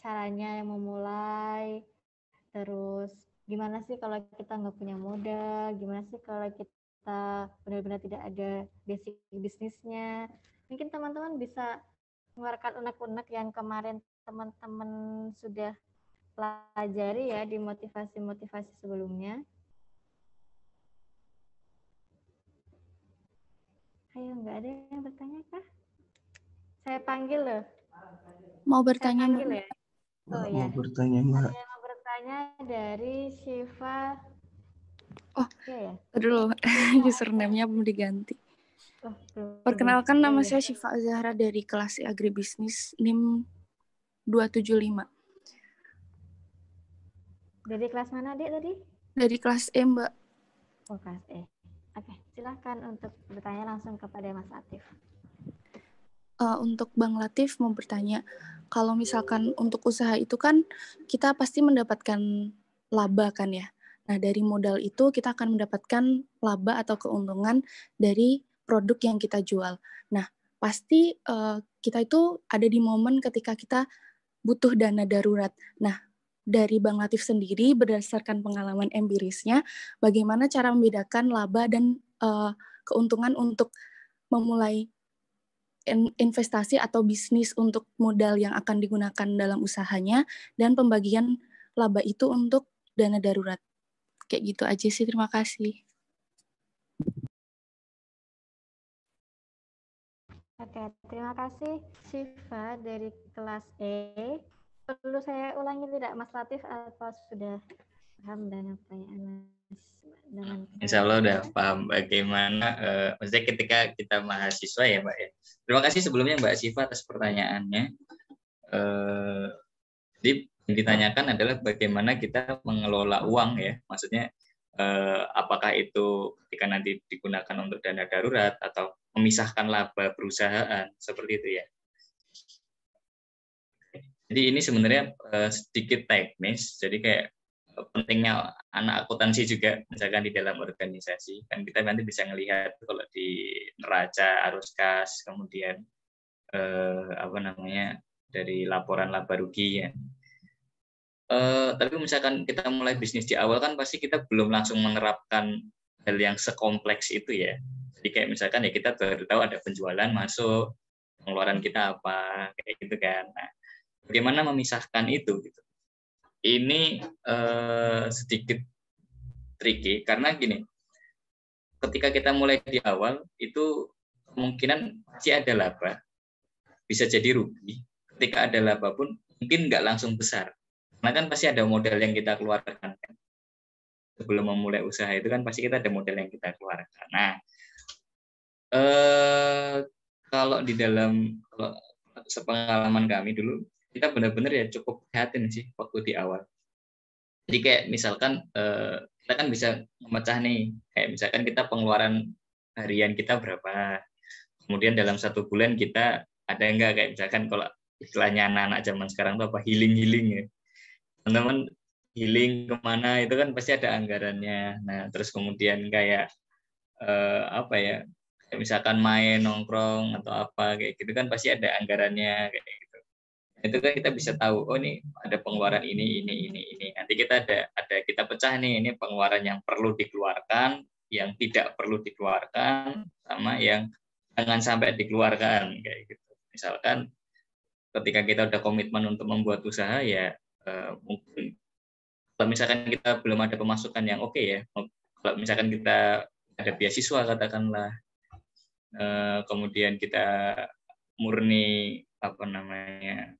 caranya yang memulai, terus gimana sih kalau kita nggak punya modal, gimana sih kalau kita benar-benar tidak ada basic bisnisnya. Mungkin teman-teman bisa mengeluarkan unek-unek yang kemarin teman-teman sudah pelajari ya di motivasi-motivasi sebelumnya. Ayo, nggak ada yang bertanya kah? Saya panggil loh. Mau bertanya, Mbak? Ya? Oh, ya. Mau bertanya, Mbak. Ada yang mau bertanya dari Syifa. Oh, ya? Dulu username-nya belum diganti. Perkenalkan, nama saya Syifa Zahra dari kelas E Agribisnis NIM 275. Dari kelas mana, Dek, tadi? Dari kelas E, Mbak. Oh, kelas E. Oke, silahkan untuk bertanya langsung kepada Mas Latif. Untuk Bang Latif mau bertanya, kalau misalkan untuk usaha itu kan kita pasti mendapatkan laba kan ya. Nah, dari modal itu kita akan mendapatkan laba atau keuntungan dari produk yang kita jual. Nah, pasti kita itu ada di momen ketika kita butuh dana darurat. Nah, dari Bang Latif sendiri berdasarkan pengalaman empirisnya, bagaimana cara membedakan laba dan keuntungan untuk memulai investasi atau bisnis untuk modal yang akan digunakan dalam usahanya dan pembagian laba itu untuk dana darurat. Kayak gitu aja sih, terima kasih. Oke, terima kasih Syifa dari kelas E. Perlu saya ulangi tidak Mas Latif atau sudah paham dengan pertanyaan Mas? Insya Allah udah paham bagaimana, maksudnya ketika kita mahasiswa ya Mbak ya. Terima kasih sebelumnya Mbak Syifa atas pertanyaannya. Jadi yang ditanyakan adalah bagaimana kita mengelola uang ya, maksudnya apakah itu ketika nanti digunakan untuk dana darurat atau memisahkan laba perusahaan, seperti itu ya. Jadi ini sebenarnya sedikit teknis, jadi kayak pentingnya anak akuntansi juga, misalkan di dalam organisasi, kan kita nanti bisa melihat kalau di neraca, arus kas, kemudian dari laporan laba rugi ya. Tapi misalkan kita mulai bisnis di awal kan pasti kita belum langsung menerapkan hal yang sekompleks itu ya. Jadi kayak misalkan ya kita baru tahu ada penjualan masuk, pengeluaran kita apa, kayak gitu kan. Nah, bagaimana memisahkan itu gitu. Ini sedikit tricky karena gini, ketika kita mulai di awal itu kemungkinan masih ada laba, bisa jadi rugi. Ketika ada laba pun mungkin nggak langsung besar, karena kan pasti ada modal yang kita keluarkan. Sebelum memulai usaha itu kan pasti kita ada modal yang kita keluarkan. Nah, kalau di dalam kalau sepengalaman kami dulu, kita benar-benar ya cukup prihatin sih waktu di awal. Jadi kayak misalkan kita kan bisa memecah nih, kayak misalkan kita pengeluaran harian kita berapa, kemudian dalam 1 bulan kita ada enggak, kayak misalkan kalau istilahnya anak-anak zaman sekarang tuh apa, healing ya, teman-teman healing kemana itu kan pasti ada anggarannya. Nah terus kemudian kayak apa ya, kayak misalkan main nongkrong atau apa kayak gitu kan pasti ada anggarannya kayak gitu. Itu kan kita bisa tahu, oh ini ada pengeluaran ini. Nanti kita ada kita pecah nih, ini pengeluaran yang perlu dikeluarkan, yang tidak perlu dikeluarkan, sama yang jangan sampai dikeluarkan kayak gitu. Misalkan ketika kita udah komitmen untuk membuat usaha ya mungkin kalau misalkan kita belum ada pemasukan yang oke ya, kalau misalkan kita ada beasiswa katakanlah, kemudian kita murni apa namanya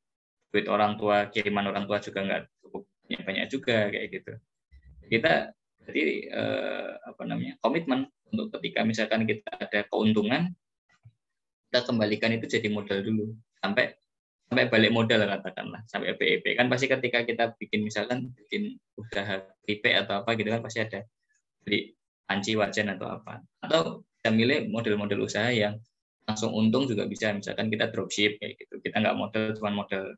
duit orang tua, kiriman orang tua juga nggak cukup banyak juga kayak gitu. Kita jadi apa namanya komitmen untuk ketika misalkan kita ada keuntungan, kita kembalikan itu jadi modal dulu sampai balik modal katakanlah, sampai BEP. Kan pasti ketika kita bikin usaha keripik atau apa gitu kan pasti ada beli panci, wajan atau apa. Atau kita milih model-model usaha yang langsung untung juga bisa, misalkan kita dropship kayak gitu. Kita nggak cuma model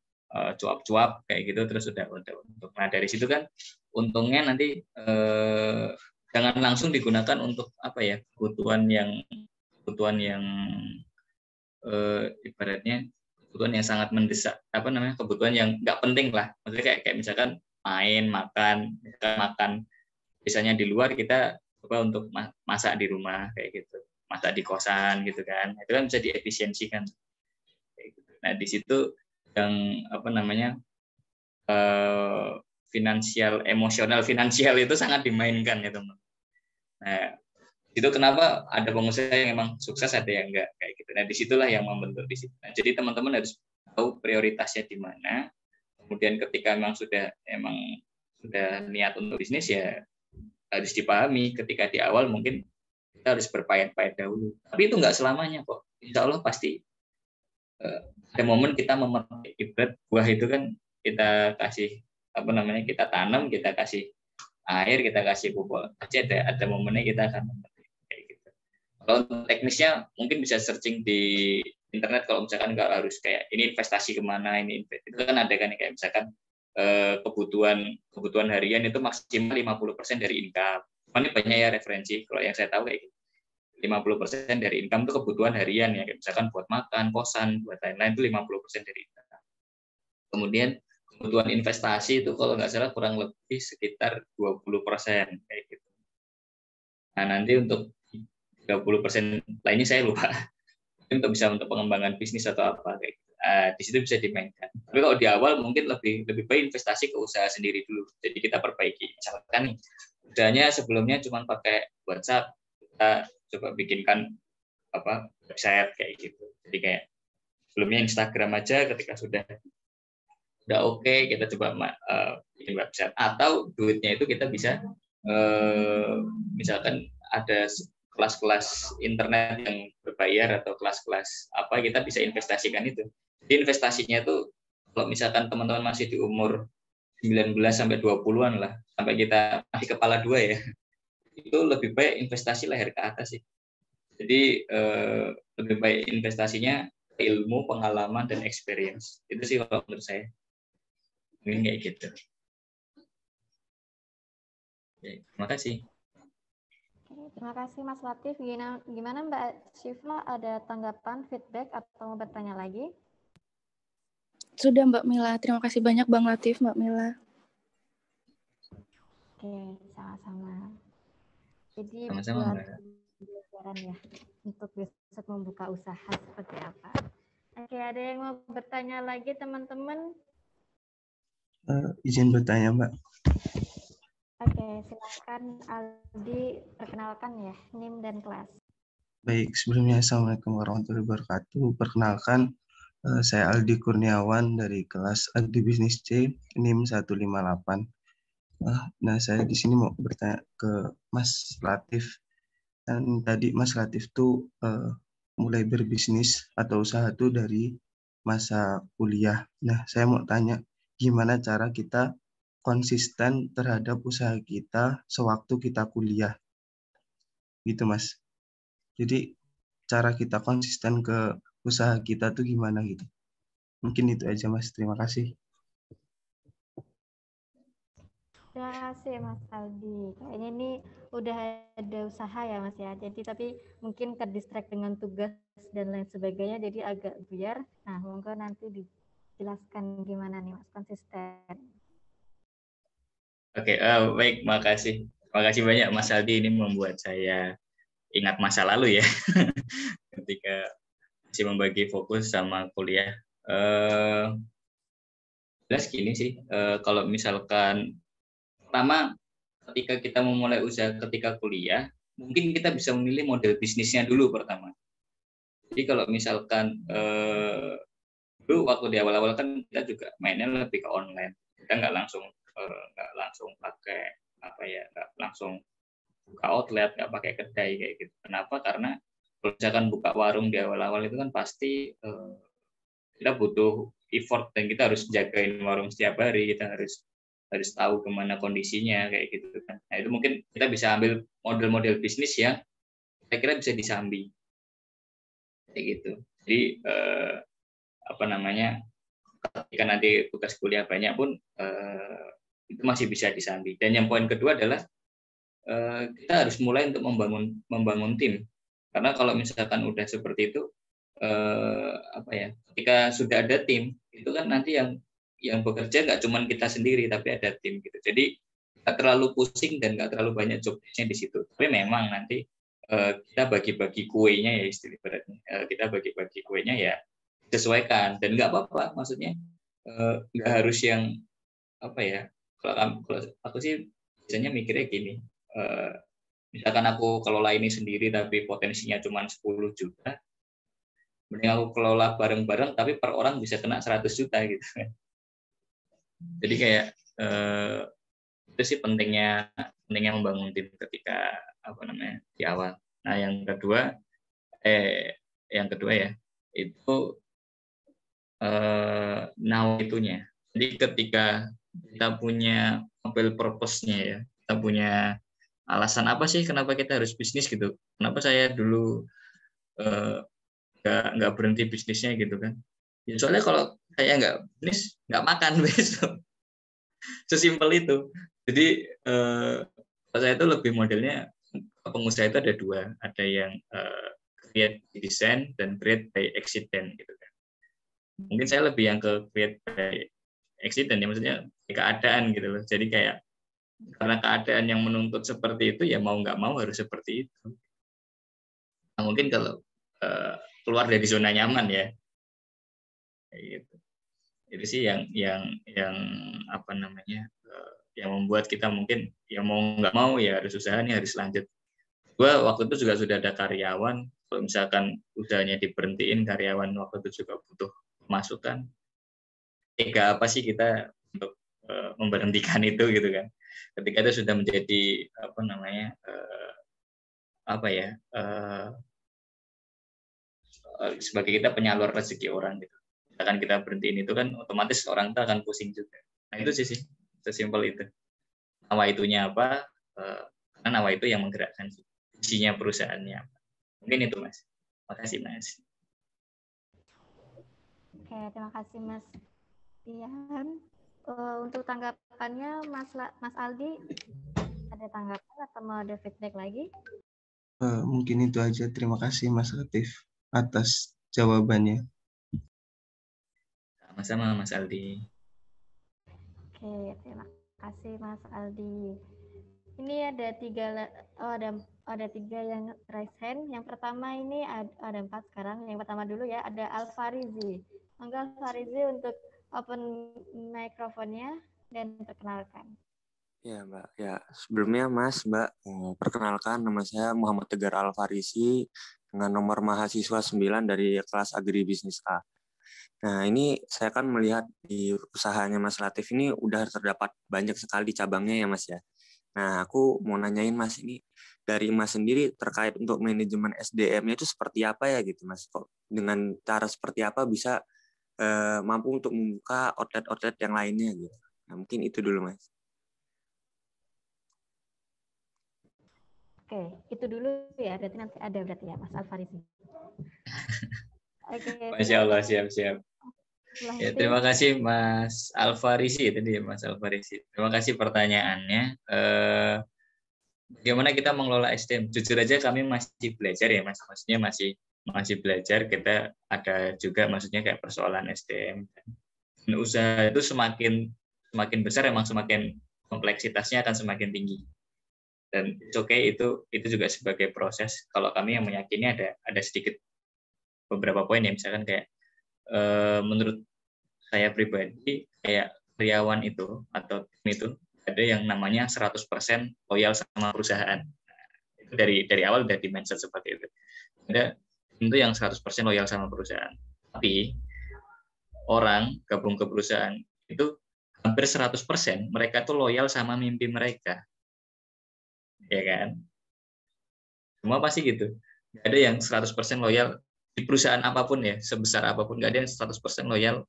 cuap-cuap kayak gitu terus udah untuk. Nah dari situ kan untungnya nanti jangan langsung digunakan untuk apa ya, kebutuhan yang ibaratnya kebutuhan yang sangat mendesak, apa namanya, kebutuhan yang nggak penting lah. Maksudnya kayak misalkan main, makan biasanya di luar, kita coba untuk masak di rumah kayak gitu, masak di kosan gitu kan, itu kan bisa diefisiensikan kayak gitu. Nah di situ yang apa namanya emosional finansial itu sangat dimainkan ya teman. Nah itu kenapa ada pengusaha yang memang sukses, ada yang enggak kayak gitu. Nah disitulah yang membentuk di situ. Nah, jadi teman-teman harus tahu prioritasnya di mana. Kemudian ketika memang sudah niat untuk bisnis ya harus dipahami ketika di awal mungkin kita harus berpayat-payat dahulu. Tapi itu enggak selamanya kok. Insya Allah pasti ada momen kita memetik ibarat buah itu kan kita kasih apa namanya, kita tanam, kita kasih air, kita kasih pupuk. Pasti ada momennya kita akan memetik. Kalau teknisnya mungkin bisa searching di internet, kalau misalkan nggak harus kayak ini investasi kemana, ini itu kan ada kan kayak misalkan kebutuhan harian itu maksimal 50% dari income. Ini banyak ya referensi, kalau yang saya tahu kayak gitu. 50% dari income itu kebutuhan harian ya, kayak misalkan buat makan, kosan, buat lain-lain itu 50% dari income. Kemudian kebutuhan investasi itu kalau nggak salah kurang lebih sekitar 20% kayak gitu. Nah nanti untuk 30% lainnya saya lupa. Mungkin untuk pengembangan bisnis atau apa kayak gitu. Di situ bisa dimainkan. Tapi kalau di awal mungkin lebih baik investasi ke usaha sendiri dulu. Jadi kita perbaiki. Misalkan nih, usahanya sebelumnya cuma pakai WhatsApp, kita coba bikinkan website kayak gitu. Jadi kayak sebelumnya Instagram aja, ketika sudah oke, kita coba bikin website. Atau duitnya itu kita bisa misalkan ada kelas-kelas internet yang berbayar atau kelas-kelas apa, kita bisa investasikan itu. Jadi investasinya tuh kalau misalkan teman-teman masih di umur 19 sampai 20-an lah, sampai kita masih kepala dua ya, itu lebih baik investasi leher ke atas sih. Jadi lebih baik investasinya ilmu, pengalaman, dan experience. Itu sih kalau menurut saya. Mungkin kayak gitu. Oke, terima kasih. Terima kasih Mas Latif. Gimana Mbak Syifa, ada tanggapan, feedback, atau mau bertanya lagi? Sudah Mbak Mila, terima kasih banyak Bang Latif, Mbak Mila. Oke, sama-sama. Jadi Sama-sama, buat pelajaran ya, untuk besok membuka usaha seperti apa. Oke, ada yang mau bertanya lagi teman-teman? Izin bertanya Mbak. Oke, silakan Aldi, perkenalkan ya, NIM dan kelas. Baik, sebelumnya Assalamualaikum warahmatullahi wabarakatuh. Perkenalkan, saya Aldi Kurniawan dari kelas Agri Bisnis C, NIM 158. Nah, saya di sini mau bertanya ke Mas Latif. Dan tadi Mas Latif tuh mulai berbisnis atau usaha itu dari masa kuliah. Nah, saya mau tanya, gimana cara kita konsisten terhadap usaha kita sewaktu kita kuliah? Gitu, Mas. Jadi, cara kita konsisten ke usaha kita tuh gimana gitu? Mungkin itu aja, Mas. Terima kasih. Terima kasih Mas Aldi. Kayaknya ini udah ada usaha ya Mas ya. Jadi tapi mungkin terdistract dengan tugas dan lain sebagainya jadi agak buyar. Nah, monggo nanti dijelaskan gimana nih Mas konsisten. Oke, baik, makasih. Makasih banyak Mas Aldi, ini membuat saya ingat masa lalu ya. Ketika masih membagi fokus sama kuliah. Jelas gini sih, kalau misalkan pertama ketika kita memulai usaha ketika kuliah, mungkin kita bisa memilih model bisnisnya dulu pertama. Jadi kalau misalkan dulu waktu di awal-awal kan kita juga mainnya lebih ke online, kita nggak langsung pakai nggak langsung buka outlet, nggak pakai kedai kayak gitu. Kenapa? Karena kalau misalkan buka warung di awal-awal itu kan pasti kita butuh effort dan kita harus jagain warung setiap hari, kita harus tahu kemana kondisinya kayak gitu kan. Nah itu mungkin kita bisa ambil model-model bisnis yang saya kira bisa disambi kayak gitu. Jadi ketika nanti tugas kuliah banyak pun itu masih bisa disambi. Dan yang poin kedua adalah kita harus mulai untuk membangun tim. Karena kalau misalkan udah seperti itu ketika sudah ada tim itu kan nanti yang bekerja nggak cuma kita sendiri tapi ada tim gitu. Jadi nggak terlalu pusing dan nggak terlalu banyak jobnya di situ. Tapi memang nanti kita bagi-bagi kuenya ya istilahnya. Kita bagi-bagi kuenya ya sesuaikan dan nggak apa-apa. Maksudnya nggak harus yang kalau aku sih biasanya mikirnya gini. Misalkan aku kelola ini sendiri tapi potensinya cuma 10 juta. Mending aku kelola bareng-bareng tapi per orang bisa kena 100 juta gitu. Jadi kayak itu sih pentingnya membangun tim ketika di awal. Nah yang kedua ya itu itunya. Jadi ketika kita punya mobil purpose-nya ya, kita punya alasan apa sih kenapa kita harus bisnis gitu? Kenapa saya dulu nggak berhenti bisnisnya gitu kan? Ya, soalnya kalau saya nggak bisnis nggak makan besok. Sesimpel itu. Jadi saya itu lebih modelnya pengusaha itu ada dua, ada yang create by design dan create by accident gitu kan. Mungkin saya lebih yang ke create by accident ya, maksudnya keadaan gitu loh. Jadi kayak karena keadaan yang menuntut seperti itu ya mau nggak mau harus seperti itu. Nah, mungkin kalau keluar dari zona nyaman ya, kayak gitu. Itu sih yang yang membuat kita mungkin ya mau nggak mau ya harus usaha nih harus lanjut. Gua waktu itu juga sudah ada karyawan, kalau misalkan usahanya diberhentiin karyawan waktu itu juga butuh masukan. Tega apa sih kita untuk memberhentikan itu gitu kan? Ketika itu sudah menjadi sebagai kita penyalur rezeki orang gitu. Misalkan kita berhentiin itu kan otomatis orang itu akan pusing juga. Nah itu sih sesimpel itu. Nawa itunya apa? Karena nawa itu yang menggerakkan visinya perusahaannya. Mungkin itu Mas. Makasih Mas. Oke, terima kasih Mas Dian. Untuk tanggapannya Mas Aldi ada tanggapan atau mau ada feedback lagi? Mungkin itu aja. Terima kasih Mas Latif atas jawabannya. Sama-sama Mas Aldi. Oke, terima kasih Mas Aldi. Ini ada tiga yang raise hand. Yang pertama ini ada 4 sekarang. Yang pertama dulu ya ada Alfarizi. Monggo Alfarizi untuk open mikrofonnya dan perkenalkan. Ya Mbak, ya sebelumnya Mbak, perkenalkan nama saya Muhammad Tegar Alfarisi dengan nomor mahasiswa 9 dari kelas Agribisnis A. Nah ini saya kan melihat di usahanya Mas Latif ini udah terdapat banyak sekali cabangnya ya Mas ya. Nah, aku mau nanyain Mas, ini dari Mas sendiri terkait untuk manajemen SDM-nya itu seperti apa ya gitu Mas? Kok dengan cara seperti apa bisa mampu untuk membuka outlet-outlet yang lainnya gitu? Nah, mungkin itu dulu Mas. Oke, itu dulu ya. Berarti nanti ada berarti ya Mas Alfarisi. Oke, Masya Allah, siap-siap. setelah Ya, itu terima kasih Mas Alfarisi, tadi Mas Alfarisi. Terima kasih pertanyaannya. Bagaimana kita mengelola SDM? Jujur aja kami masih belajar ya Mas. Maksudnya masih belajar. Kita ada juga maksudnya kayak persoalan SDM. Dan usaha itu semakin besar emang semakin kompleksitasnya akan semakin tinggi. Dan it's okay, itu juga sebagai proses. Kalau kami yang meyakini ada sedikit beberapa poin ya, misalkan kayak menurut saya pribadi kayak karyawan itu atau tim itu ada yang namanya 100% loyal sama perusahaan. Itu dari awal udah di-mention seperti itu. Ada tentu yang 100% loyal sama perusahaan. Tapi orang gabung ke perusahaan itu hampir 100% mereka tuh loyal sama mimpi mereka. Ya kan? Semua pasti gitu. Nggak ada yang 100% loyal di perusahaan apapun ya, sebesar apapun, nggak ada yang 100% loyal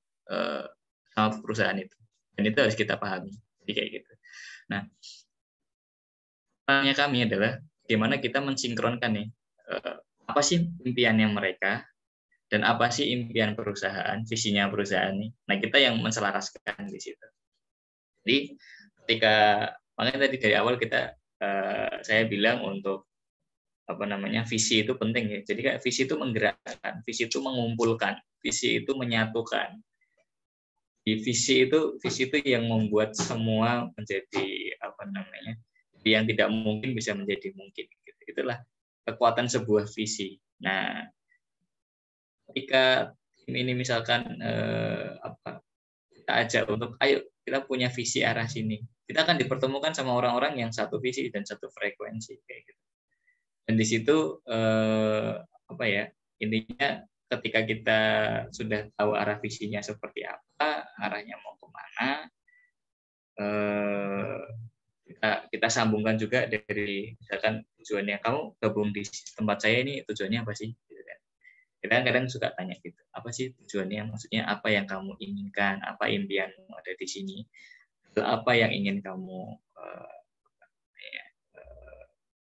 sama perusahaan itu. Dan itu harus kita pahami. Jadi kayak gitu. Nah, perannya kami adalah bagaimana kita mensinkronkan nih, apa sih impiannya mereka, dan apa sih impian perusahaan, visinya perusahaan nih. Nah, kita yang menselaraskan di situ. Jadi, makanya tadi dari awal saya bilang untuk visi itu penting ya. Jadi kayak visi itu menggerakkan, visi itu mengumpulkan, visi itu menyatukan. Di visi itu yang membuat semua menjadi yang tidak mungkin bisa menjadi mungkin. Itulah kekuatan sebuah visi. Nah, ketika tim ini misalkan kita ajak untuk ayo kita punya visi arah sini, kita akan dipertemukan sama orang-orang yang satu visi dan satu frekuensi kayak gitu. Dan di situ intinya ketika kita sudah tahu arah visinya seperti apa, arahnya mau kemana, kita sambungkan juga dari misalkan tujuannya, kamu gabung di tempat saya ini tujuannya apa sih? Kadang-kadang suka tanya gitu, apa sih tujuannya? Maksudnya apa yang kamu inginkan? Apa impianmu ada di sini? Apa yang ingin kamu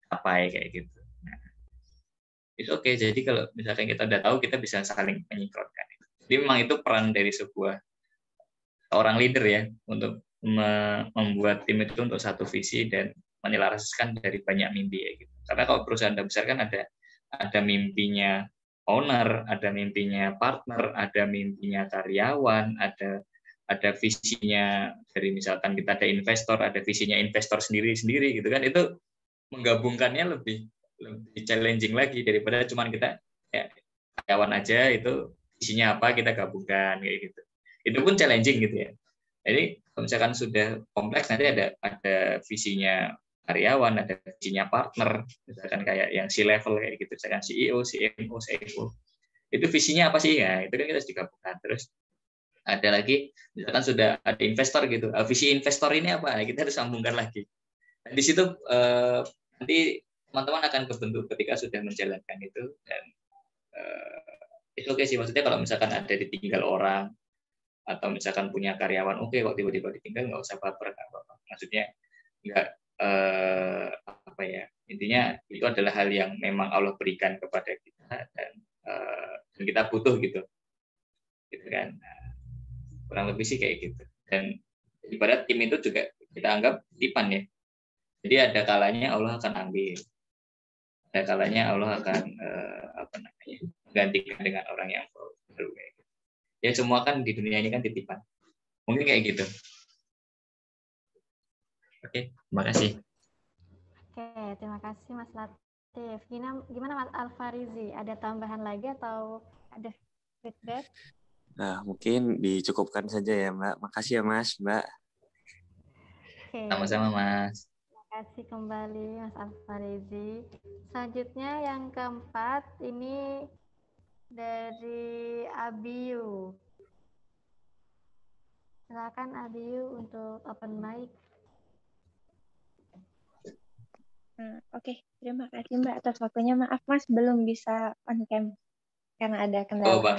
capai kayak gitu? Itu oke. Jadi kalau misalkan kita udah tahu, kita bisa saling menyinkronkan. Jadi memang itu peran dari sebuah orang leader ya untuk membuat tim itu untuk satu visi dan menyelaraskan dari banyak mimpi ya gitu. Karena kalau perusahaan besar kan ada mimpinya owner, ada mimpinya partner, ada mimpinya karyawan, ada visinya dari misalkan kita ada investor, ada visinya investor sendiri gitu kan. Itu menggabungkannya lebih challenging lagi daripada cuman kita ya, karyawan aja itu visinya apa kita gabungkan kayak gitu. Itu pun challenging gitu ya. Jadi kalau misalkan sudah kompleks nanti ada visinya karyawan, ada visinya partner, misalkan kayak yang C-level kayak gitu, misalkan CEO, CMO, CFO. Itu visinya apa sih ya? Itu kan kita harus digabungkan. Terus ada lagi misalkan sudah ada investor gitu. Visi investor ini apa? Nah, kita harus sambungkan lagi. Dan di situ nanti teman-teman akan kebentuk ketika sudah menjalankan itu dan itu oke sih, maksudnya kalau misalkan ada ditinggal orang atau misalkan punya karyawan oke, kok tiba-tiba ditinggal nggak usah baper, nggak apa-apa. Maksudnya nggak intinya itu adalah hal yang memang Allah berikan kepada kita dan kita butuh gitu kan. Kurang lebih sih kayak gitu. Dan ibarat tim itu juga kita anggap titipan ya. Jadi ada kalanya Allah akan ambil, ada kalanya Allah akan gantikan dengan orang yang baru. Ya semua kan di dunia ini kan titipan. Mungkin kayak gitu. Oke, terima kasih. Oke, terima kasih Mas Latif. Gimana Mas Alfarizi? Ada tambahan lagi atau ada feedback? Nah, mungkin dicukupkan saja ya Mbak. Makasih ya Mas, Mbak. Oke. Sama-sama Mas. Terima kasih kembali Mas Alfarizi. Selanjutnya yang keempat ini dari Abiu. Silakan Abiu untuk open mic. Oke, terima kasih Mbak atas waktunya. Maaf Mas, belum bisa on cam karena ada Oh, kendala. Bang.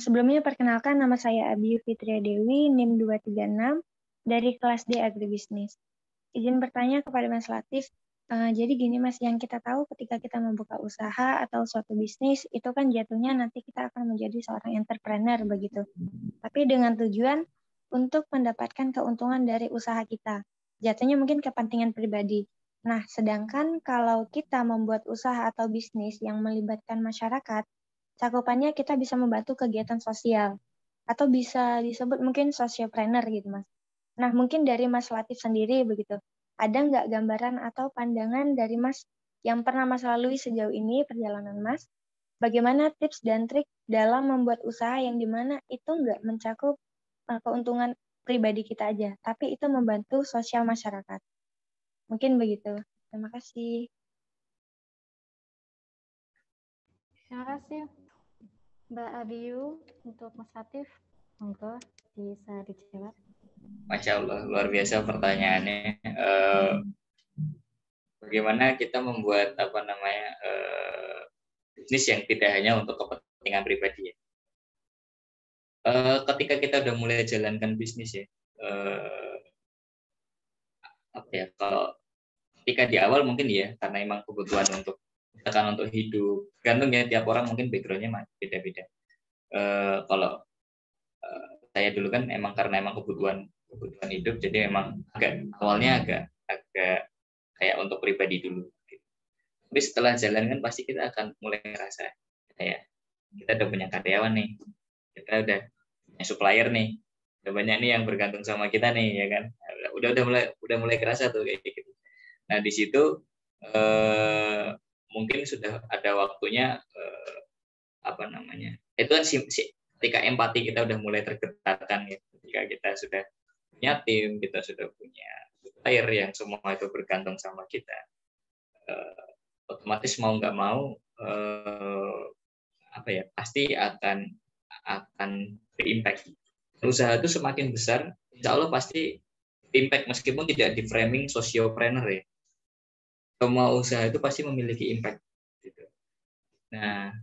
Sebelumnya perkenalkan, nama saya Abi Fitria Dewi, NIM 236 dari kelas D Agribisnis. Izin bertanya kepada Mas Latif, jadi gini Mas, yang kita tahu ketika kita membuka usaha atau suatu bisnis, itu kan jatuhnya nanti kita akan menjadi seorang entrepreneur begitu. Tapi dengan tujuan untuk mendapatkan keuntungan dari usaha kita. Jatuhnya mungkin kepentingan pribadi. Nah, sedangkan kalau kita membuat usaha atau bisnis yang melibatkan masyarakat, cakupannya kita bisa membantu kegiatan sosial. Atau bisa disebut mungkin sociopreneur gitu Mas. Nah, mungkin dari Mas Latif sendiri begitu. Ada nggak gambaran atau pandangan dari Mas yang pernah Mas lalui sejauh ini perjalanan Mas? Bagaimana tips dan trik dalam membuat usaha yang dimana itu nggak mencakup keuntungan pribadi kita aja, tapi itu membantu sosial masyarakat. Mungkin begitu. Terima kasih. Terima kasih Mbak Abiyu untuk Mas Latif. Monggo bisa dijawab. Masya Allah, luar biasa pertanyaannya. Bagaimana kita membuat bisnis yang tidak hanya untuk kepentingan pribadi ya. Ketika kita udah mulai jalankan bisnis ya, kalau ketika di awal mungkin ya karena emang kebutuhan untuk hidup, gantung ya tiap orang mungkin backgroundnya beda-beda. Kalau saya dulu kan karena kebutuhan hidup, jadi memang awalnya agak kayak untuk pribadi dulu. Tapi setelah jalan kan pasti kita akan mulai ngerasa kayak kita udah punya karyawan nih, kita udah punya supplier nih, udah banyak nih yang bergantung sama kita nih, ya kan? Udah mulai kerasa tuh kayak gitu. Nah di situ mungkin sudah ada waktunya itu kan ketika empati kita udah mulai tergetarkan ya, ketika kita sudah punya tim, kita sudah punya supplier yang semua itu bergantung sama kita, otomatis mau nggak mau pasti akan berimpact. Usaha itu semakin besar, insya Allah pasti impact, meskipun tidak di framing sociopreneur ya. Semua usaha itu pasti memiliki impact. Gitu. Nah,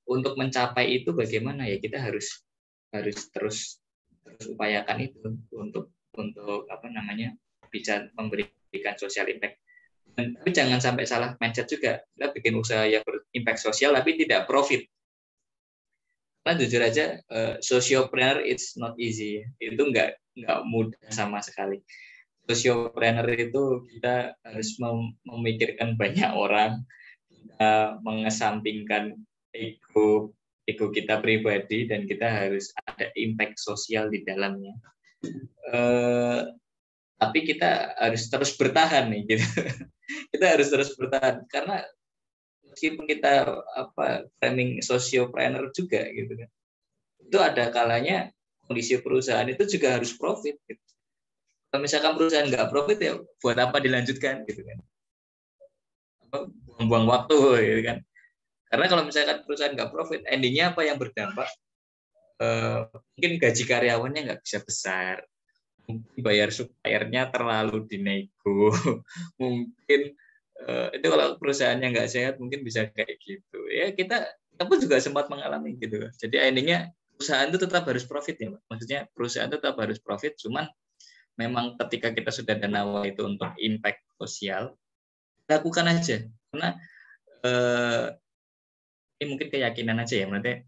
untuk mencapai itu bagaimana ya, kita harus terus upayakan itu untuk bisa memberikan social impact. Tapi jangan sampai salah mindset juga, kita bikin usaha yang berimpact sosial tapi tidak profit. Karena jujur aja, sociopreneur it's not easy. Itu nggak mudah sama sekali. Sociopreneur itu kita harus memikirkan banyak orang, kita mengesampingkan ego kita pribadi, dan kita harus ada impact sosial di dalamnya. Tapi kita harus terus bertahan nih, gitu. Kita harus terus bertahan karena meskipun kita framing sociopreneur juga gitu kan, itu ada kalanya kondisi perusahaan itu juga harus profit gitu. Kalau misalkan perusahaan nggak profit ya buat apa dilanjutkan gitu kan, buang-buang waktu gitu kan. Karena kalau misalkan perusahaan nggak profit, endingnya apa yang berdampak, mungkin gaji karyawannya nggak bisa besar, mungkin bayar suppliernya terlalu dinego, mungkin itu kalau perusahaannya nggak sehat mungkin bisa kayak gitu ya. Kita pun juga sempat mengalami gitu. Jadi endingnya perusahaan itu tetap harus profit ya, maksudnya perusahaan tetap harus profit, cuman memang ketika kita sudah ada nawa itu untuk impact sosial, lakukan aja. Karena ini mungkin keyakinan aja ya, maksudnya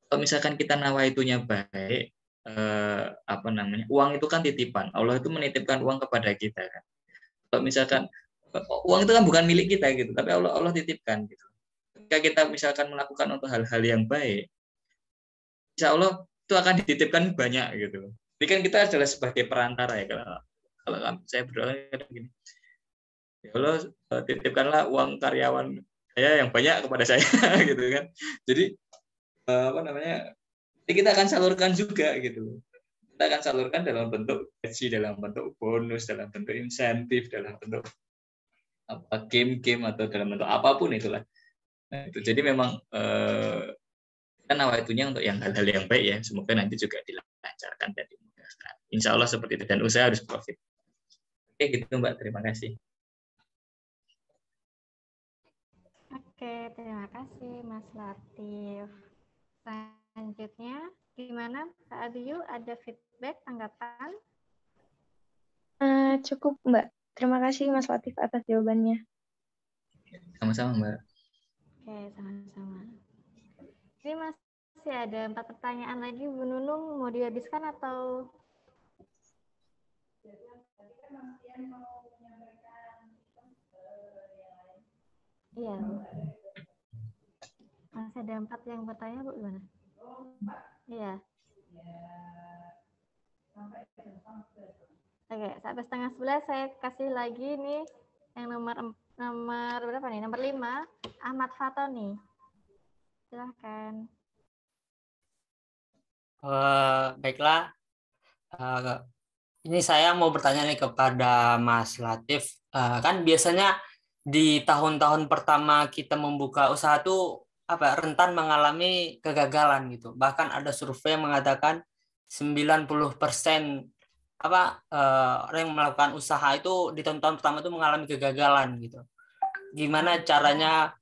kalau misalkan kita nawa itunya baik, uang itu kan titipan, Allah itu menitipkan uang kepada kita kan. Kalau misalkan uang itu kan bukan milik kita gitu, tapi Allah titipkan gitu. Ketika kita misalkan melakukan untuk hal-hal yang baik, insya Allah itu akan dititipkan banyak gitu. Jadi kan kita adalah sebagai perantara ya. Kalau saya berdoa gini, ya Allah titipkanlah uang karyawan saya yang banyak kepada saya gitu kan. Jadi kita akan salurkan juga gitu. Kita akan salurkan dalam bentuk gaji, dalam bentuk bonus, dalam bentuk insentif, dalam bentuk game atau dalam bentuk apapun itulah. Nah, itu jadi memang kita nawaitunya untuk yang hal-hal yang baik ya. Semoga nanti juga dilancarkan dan dimudahkan. Insya Allah seperti itu, dan usaha harus profit. Oke gitu Mbak, terima kasih. Oke, terima kasih Mas Latif. Selanjutnya, gimana Kak Abiyu, ada feedback, tanggapan? Cukup, Mbak. Terima kasih Mas Latif atas jawabannya. Sama-sama Mbak. Oke, sama-sama. Ini masih ada 4 pertanyaan lagi. Bu Nunung, mau dihabiskan atau? Iya. Masih ada 4 yang bertanya, Bu, gimana? Iya. Oke, sampai setengah 11 saya kasih lagi nih yang nomor berapa nih? Nomor 5, Ahmad Fatoni. Silahkan. Baiklah, ini saya mau bertanya nih kepada Mas Latif. Kan biasanya di tahun-tahun pertama kita membuka usaha tuh rentan mengalami kegagalan gitu. Bahkan ada survei yang mengatakan 90% orang yang melakukan usaha itu di tahun-tahun pertama itu mengalami kegagalan gitu. Gimana caranya?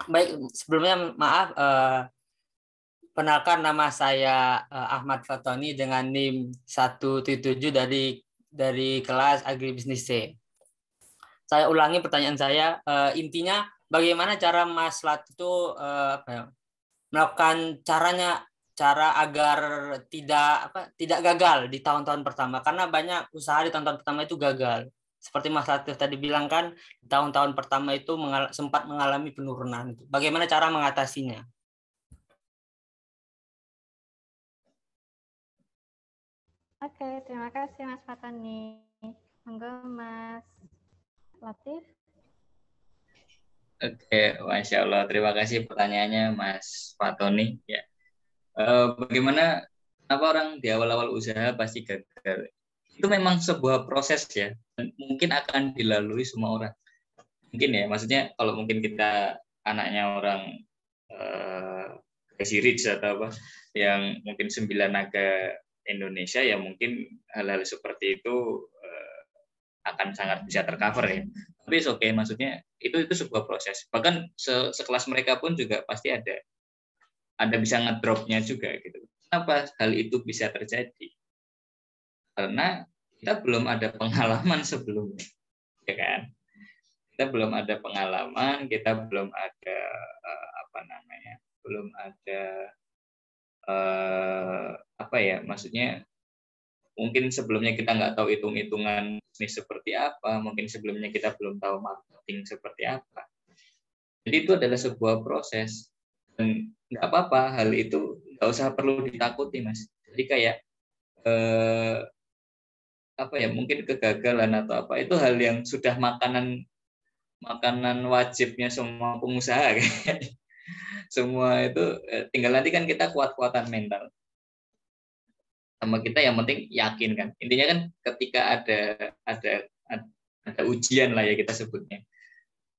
Baik, sebelumnya maaf. Perkenalkan, nama saya Ahmad Fatoni dengan NIM 177 dari kelas Agribisnis C. Saya ulangi pertanyaan saya, intinya bagaimana cara Mas Latif itu melakukan cara agar tidak gagal di tahun-tahun pertama, karena banyak usaha di tahun-tahun pertama itu gagal. Seperti Mas Latif tadi bilang kan, di tahun-tahun pertama itu sempat mengalami penurunan. Bagaimana cara mengatasinya? Oke, terima kasih Mas Fatoni. Monggo Mas Latif. Oke, Masya Allah. Terima kasih pertanyaannya Mas Fatoni. Ya. Bagaimana orang di awal-awal usaha pasti gagal? Itu memang sebuah proses ya. Mungkin akan dilalui semua orang. Mungkin ya, maksudnya kalau mungkin kita anaknya orang Crazy Rich atau apa, yang mungkin 9 naga Indonesia, ya mungkin hal-hal seperti itu akan sangat bisa tercover ya. Tapi oke, maksudnya itu sebuah proses. Bahkan sekelas mereka pun juga pasti ada bisa ngedropnya juga gitu. Kenapa hal itu bisa terjadi? Karena kita belum ada pengalaman sebelumnya, ya kan? Kita belum ada pengalaman, kita belum ada belum ada maksudnya mungkin sebelumnya kita nggak tahu hitung-hitungan bisnis seperti apa, mungkin sebelumnya kita belum tahu marketing seperti apa. Jadi itu adalah sebuah proses, dan nggak apa-apa, hal itu nggak usah perlu ditakuti Mas. Jadi kayak mungkin kegagalan atau apa itu hal yang sudah makanan wajibnya semua pengusaha kayak semua itu, tinggal nanti kan kita kuat-kuatan mental sama kita, yang penting yakin kan. Intinya kan ketika ada ujian lah ya kita sebutnya,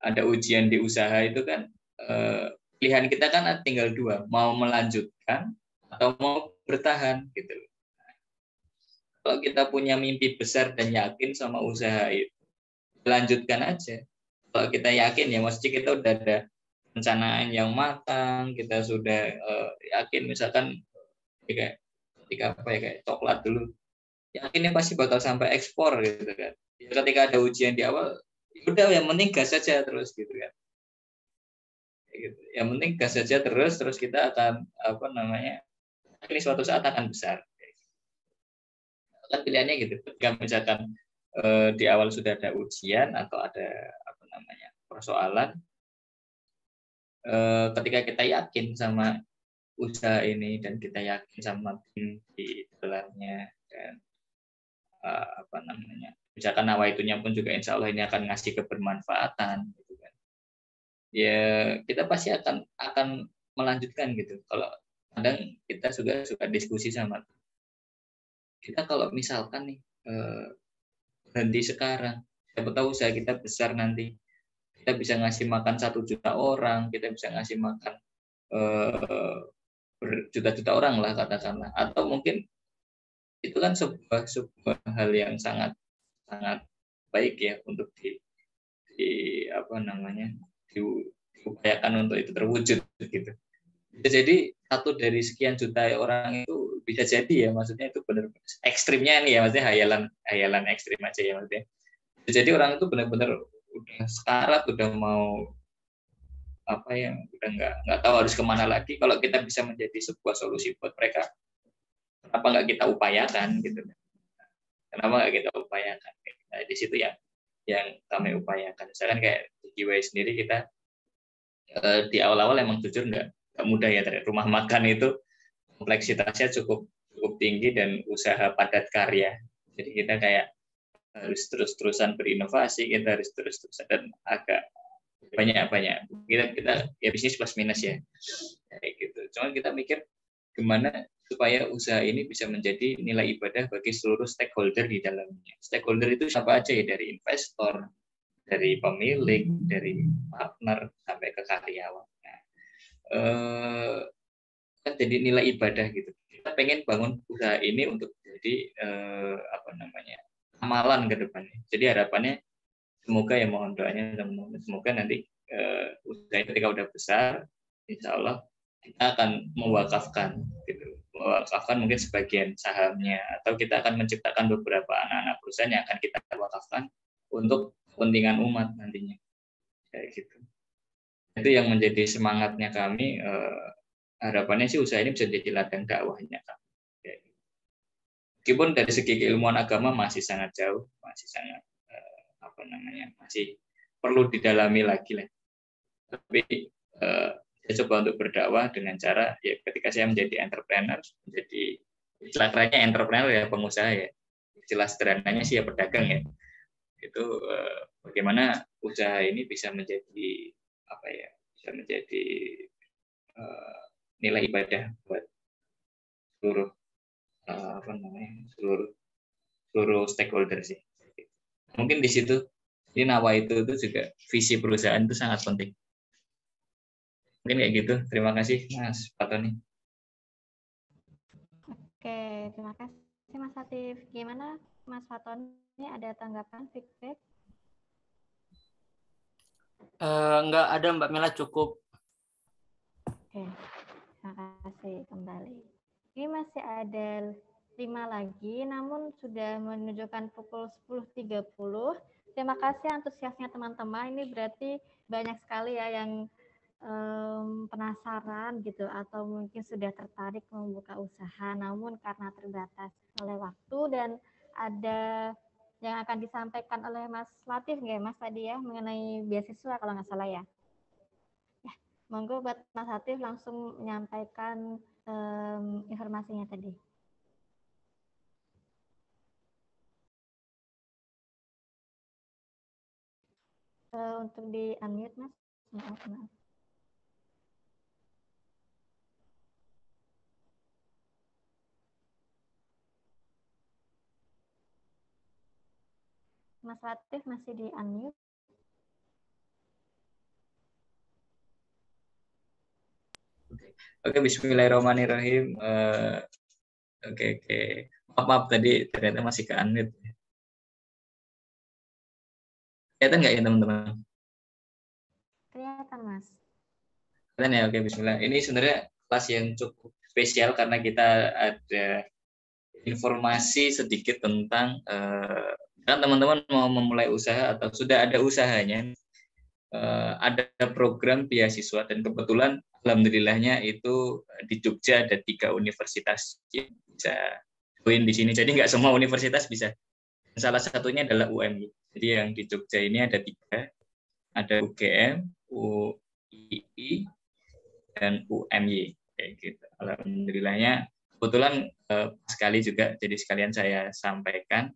ada ujian di usaha itu kan, pilihan kita kan tinggal 2, mau melanjutkan atau mau bertahan gitu. Kalau kita punya mimpi besar dan yakin sama usaha itu, lanjutkan aja. Kalau kita yakin ya, maksudnya kita udah ada perencanaan yang matang, kita sudah yakin, misalkan kayak coklat dulu, yakinnya pasti bakal sampai ekspor gitu kan. Ya, ketika ada ujian di awal, udah yang penting gas saja terus gitu kan. Gitu. Yang penting gas saja terus kita akan ini suatu saat akan besar. Kan pilihannya gitu. Ketika misalkan di awal sudah ada ujian atau ada persoalan, ketika kita yakin sama usaha ini dan kita yakin sama tim di dalamnya, dan misalkan nawaitunya pun juga insya Allah ini akan ngasih kebermanfaatan gitu kan, ya kita pasti akan melanjutkan gitu. Kalau kadang kita juga suka diskusi sama kita, kalau misalkan nih berhenti sekarang, siapa tahu usaha kita besar nanti, kita bisa ngasih makan 1 juta orang, kita bisa ngasih makan berjuta-juta orang lah katakanlah, atau mungkin itu kan sebuah hal yang sangat baik ya untuk diupayakan untuk itu terwujud gitu. Jadi satu dari sekian juta orang itu bisa jadi ya, maksudnya itu benar ekstrimnya nih ya, maksudnya hayalan ekstrim aja ya maksudnya. Jadi orang itu benar-benar udah sekarat, udah mau udah nggak tahu harus kemana lagi. Kalau kita bisa menjadi sebuah solusi buat mereka, kenapa nggak kita upayakan gitu? Kenapa nggak kita upayakan? Nah, di situ yang kami upayakan. Misalkan kayak di GWI sendiri kita di awal-awal emang jujur nggak mudah ya. Rumah makan itu kompleksitasnya cukup tinggi dan usaha padat karya. Jadi kita kayak harus terus-terusan berinovasi, kita harus terus-terusan dan agak banyak kita ya bisnis plus minus ya kayak gitu. Cuman kita mikir gimana supaya usaha ini bisa menjadi nilai ibadah bagi seluruh stakeholder di dalamnya. Stakeholder itu siapa aja ya, dari investor, dari pemilik, dari partner sampai ke karyawan. Kan jadi nilai ibadah gitu. Kita pengen bangun usaha ini untuk jadi amalan ke depannya. Jadi harapannya semoga ya, mohon doanya teman-teman, semoga nanti usaha ketika udah besar, insya Allah kita akan mewakafkan gitu. Mewakafkan mungkin sebagian sahamnya, atau kita akan menciptakan beberapa anak-anak perusahaan yang akan kita wakafkan untuk kepentingan umat nantinya. Kayak gitu. Itu yang menjadi semangatnya kami. Harapannya sih usaha ini bisa jadi ladang dakwahnya kami. Meskipun dari segi keilmuan agama masih sangat jauh, masih sangat masih perlu didalami lagi lah. Tapi saya coba untuk berdakwah dengan cara ya, ketika saya menjadi entrepreneur, menjadi istilahnya entrepreneur ya, pengusaha ya, istilah sederhananya sih ya pedagang ya. Itu bagaimana usaha ini bisa menjadi bisa menjadi nilai ibadah buat seluruh seluruh stakeholder sih. Mungkin di situ ini nawa itu juga visi perusahaan itu sangat penting. Mungkin kayak gitu. Terima kasih Mas Fatoni. Oke, terima kasih Mas Latif. Gimana Mas Fatoni, ada tanggapan, feedback? Enggak ada Mbak Mela, cukup. Oke, terima kasih kembali. Ini masih ada 5 lagi, namun sudah menunjukkan pukul 10.30. Terima kasih antusiasnya teman-teman. Ini berarti banyak sekali ya yang penasaran gitu, atau mungkin sudah tertarik membuka usaha, namun karena terbatas oleh waktu. Dan ada yang akan disampaikan oleh Mas Latif nggak Mas tadi ya, mengenai beasiswa kalau nggak salah ya. Ya, monggo buat Mas Latif langsung menyampaikan informasinya tadi. Untuk di unmute Mas. Maaf. Mas Latif masih di unmute. Oke, bismillahirrahmanirrahim. Oke. Maaf tadi ternyata masih ke unmute. Kelihatan nggak ya teman-teman? Kelihatan Mas. Kelihatan ya, oke, bismillah. Ini sebenarnya kelas yang cukup spesial karena kita ada informasi sedikit tentang kan teman-teman mau memulai usaha atau sudah ada usahanya, ada program beasiswa, dan kebetulan alhamdulillahnya itu di Jogja ada 3 universitas yang bisa join di sini. Jadi nggak semua universitas bisa. Salah satunya adalah UMY. Jadi yang di Jogja ini ada 3, ada UGM, UII, dan UMY. Kayak gitu. Alhamdulillahnya kebetulan sekali juga, jadi sekalian saya sampaikan.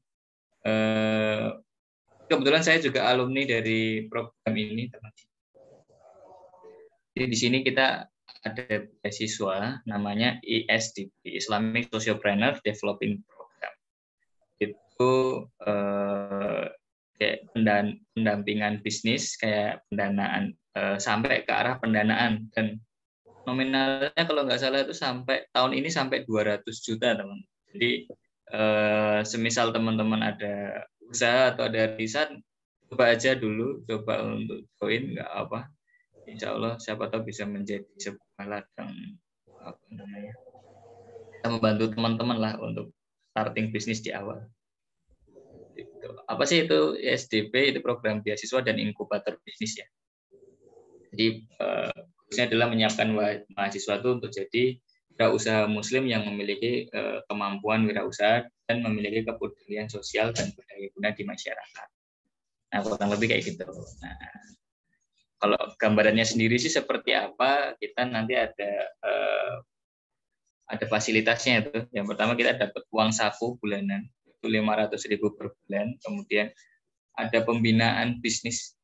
Kebetulan saya juga alumni dari program ini, teman-teman. Jadi di sini kita ada beasiswa namanya ISDP, Islamic Sociopreneur Developing Program. Itu kayak pendampingan bisnis, kayak pendanaan sampai ke arah pendanaan, dan nominalnya kalau nggak salah itu sampai tahun ini sampai 200 juta teman. Jadi semisal teman-teman ada usaha atau ada riset, coba aja dulu, coba untuk join, nggak apa. Insya Allah siapa tahu bisa menjadi sebuah ladang, apa namanya, kita membantu teman-teman lah untuk starting bisnis di awal. Itu. Apa sih itu SDP? Itu program beasiswa dan inkubator bisnis ya. Jadi khususnya adalah menyiapkan mahasiswa itu untuk jadi wirausaha muslim yang memiliki kemampuan wirausaha dan memiliki kepedulian sosial dan berdaya guna di masyarakat. Nah, kurang lebih kayak gitu. Nah, kalau gambarannya sendiri sih seperti apa, kita nanti ada fasilitasnya itu. Yang pertama kita dapat uang saku bulanan, itu 500.000 per bulan. Kemudian ada pembinaan bisnis,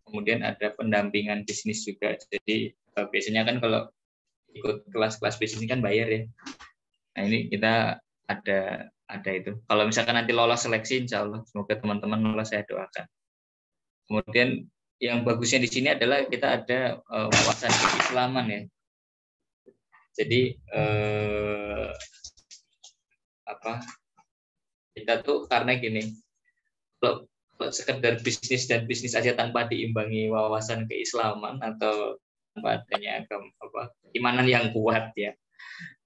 kemudian ada pendampingan bisnis juga. Jadi biasanya kan kalau ikut kelas-kelas bisnis ini kan bayar ya. Nah ini kita ada itu. Kalau misalkan nanti lolos seleksi, insya Allah semoga teman-teman lolos, saya doakan. Kemudian yang bagusnya di sini adalah kita ada wawasan keislaman ya. Jadi kita tuh karena gini, kalau sekedar bisnis dan bisnis aja tanpa diimbangi wawasan keislaman atau tanpa adanya keimanan yang kuat ya,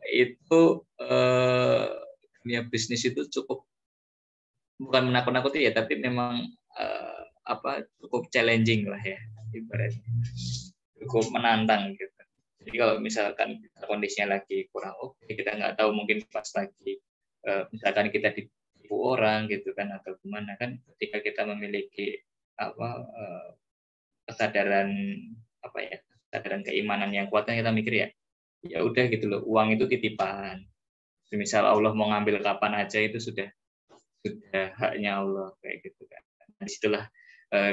itu dunia bisnis itu cukup, bukan menakut-nakuti ya, tapi memang cukup challenging lah ya, ibaratnya cukup menantang gitu. Jadi kalau misalkan kondisinya lagi kurang oke, kita nggak tahu, mungkin pas lagi misalkan kita ditipu orang gitu kan atau gimana kan, ketika kita memiliki kesadaran kesadaran keimanan yang kuat, kita mikir ya udah gitu loh, uang itu titipan. Misal Allah mau ngambil kapan aja, itu sudah haknya Allah kayak gitu kan. Nah, disitulah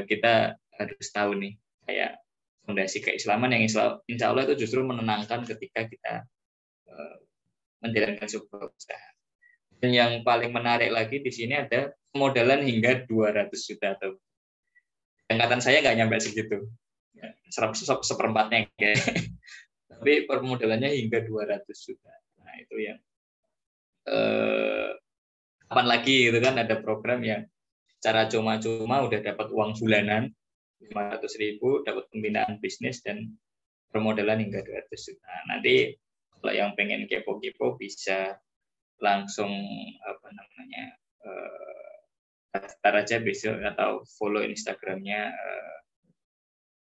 kita harus tahu nih kayak fondasi keislaman yang insya Allah itu justru menenangkan ketika kita menjalankan sebuah usaha. Dan yang paling menarik lagi di sini ada pemodalan hingga 200 juta atau angkatan saya nggak nyampe segitu, seperempatnya kayak. Tapi permodalannya hingga 200 juta. Nah itu yang kapan lagi gitu kan, ada program yang cara cuma-cuma udah dapat uang bulanan 500.000, dapat pembinaan bisnis dan permodalan hingga 200 juta. Nanti kalau yang pengen kepo-kepo bisa langsung daftar aja besok atau follow Instagramnya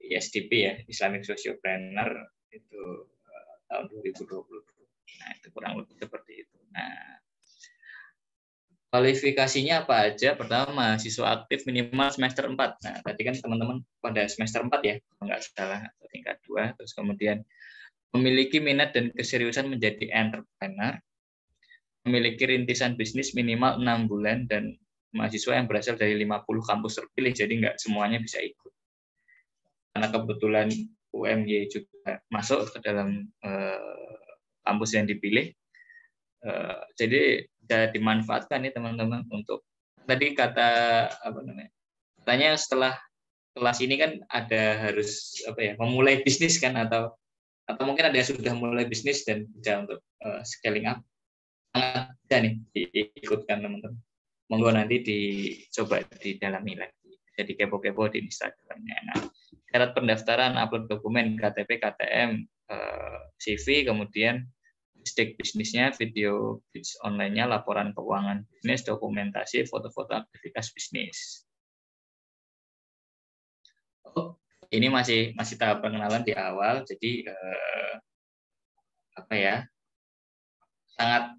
ISDP ya, Islamic Sociopreneur, itu tahun 2020. Nah itu kurang lebih seperti itu. Nah kualifikasinya apa aja? Pertama, mahasiswa aktif minimal semester 4. Nah, tadi kan teman-teman pada semester 4 ya, kalau nggak salah, atau tingkat 2. Terus kemudian memiliki minat dan keseriusan menjadi entrepreneur, memiliki rintisan bisnis minimal 6 bulan, dan mahasiswa yang berasal dari 50 kampus terpilih, jadi nggak semuanya bisa ikut. Karena kebetulan UMY juga masuk ke dalam kampus yang dipilih, jadi bisa dimanfaatkan nih teman-teman untuk tadi katanya setelah kelas ini kan ada harus memulai bisnis kan, atau mungkin ada yang sudah mulai bisnis dan bisa untuk scaling up, sangat bisa nih diikutkan teman-teman. Monggo nanti dicoba didalami lagi, jadi kepo-kepo di Instagramnya. Nah, syarat pendaftaran, upload dokumen KTP, KTM, CV, kemudian stake bisnisnya, video pitch online-nya, laporan keuangan bisnis, dokumentasi, foto-foto aktivitas bisnis. Oh, ini masih tahap pengenalan di awal, jadi sangat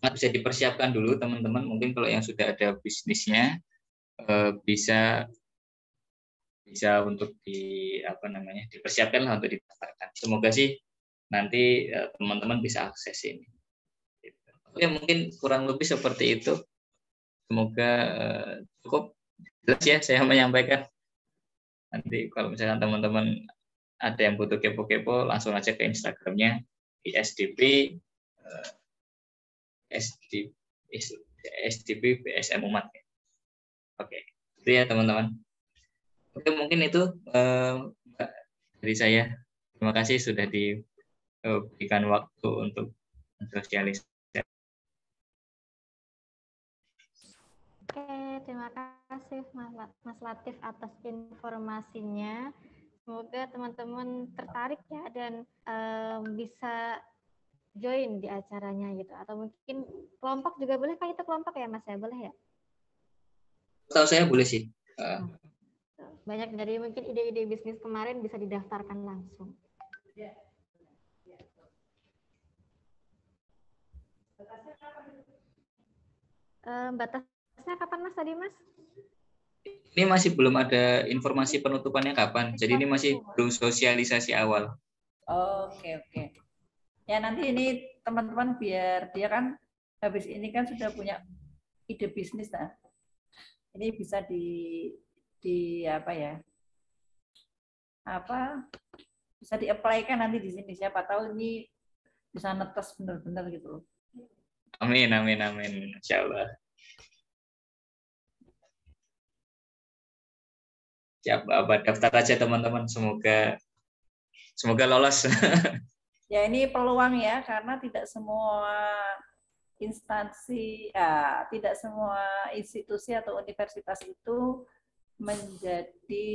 bisa dipersiapkan dulu teman-teman. Mungkin kalau yang sudah ada bisnisnya bisa untuk dipersiapkan lah untuk didaftarkan. Semoga sih nanti teman-teman bisa akses ini. Oke, mungkin kurang lebih seperti itu. Semoga cukup jelas ya saya menyampaikan. Nanti kalau misalkan teman-teman ada yang butuh kepo-kepo, langsung aja ke Instagramnya ISDP SDP BSM Umat. Oke, itu ya teman-teman. Oke, mungkin itu dari saya. Terima kasih sudah diberikan waktu untuk sosialisasi. terima kasih Mas Latif atas informasinya. Semoga teman-teman tertarik ya dan bisa join di acaranya gitu. Atau mungkin kelompok juga boleh, kan itu kelompok ya Mas ya? Boleh ya? Tahu saya boleh sih. Banyak dari mungkin ide-ide bisnis kemarin bisa didaftarkan langsung. Batasnya kapan Mas tadi Mas? Ini masih belum ada informasi penutupannya kapan. Jadi ini masih belum sosialisasi awal. Oke. Ya nanti ini teman-teman biar dia kan habis ini kan sudah punya ide bisnis nah. Ini bisa di apa ya? Bisa di-apply-kan nanti di sini, siapa tahu ini bisa netes benar-benar gitu loh. Amin. Insyaallah. Siap, daftar aja teman-teman, semoga lolos. Ya ini peluang ya, karena tidak semua instansi, tidak semua institusi atau universitas itu menjadi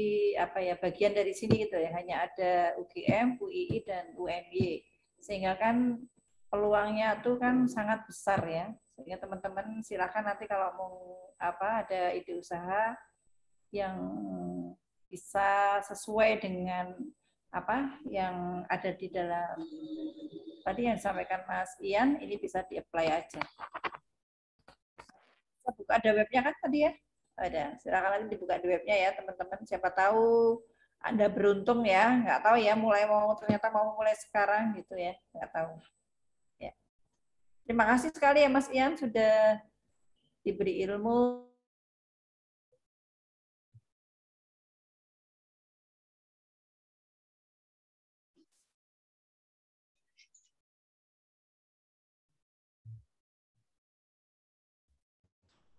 bagian dari sini gitu ya. Hanya ada UGM, UII dan UNY. Sehingga kan peluangnya tuh kan sangat besar ya. Sehingga teman-teman silakan nanti kalau mau ada ide usaha yang bisa sesuai dengan yang ada di dalam tadi yang disampaikan Mas Ian, ini bisa di-apply aja. Ada webnya kan tadi ya? Ada. Silakan nanti dibuka di webnya ya teman-teman. Siapa tahu Anda beruntung ya, nggak tahu ya ternyata mau mulai sekarang gitu ya, nggak tahu. Ya. Terima kasih sekali ya Mas Ian sudah diberi ilmu.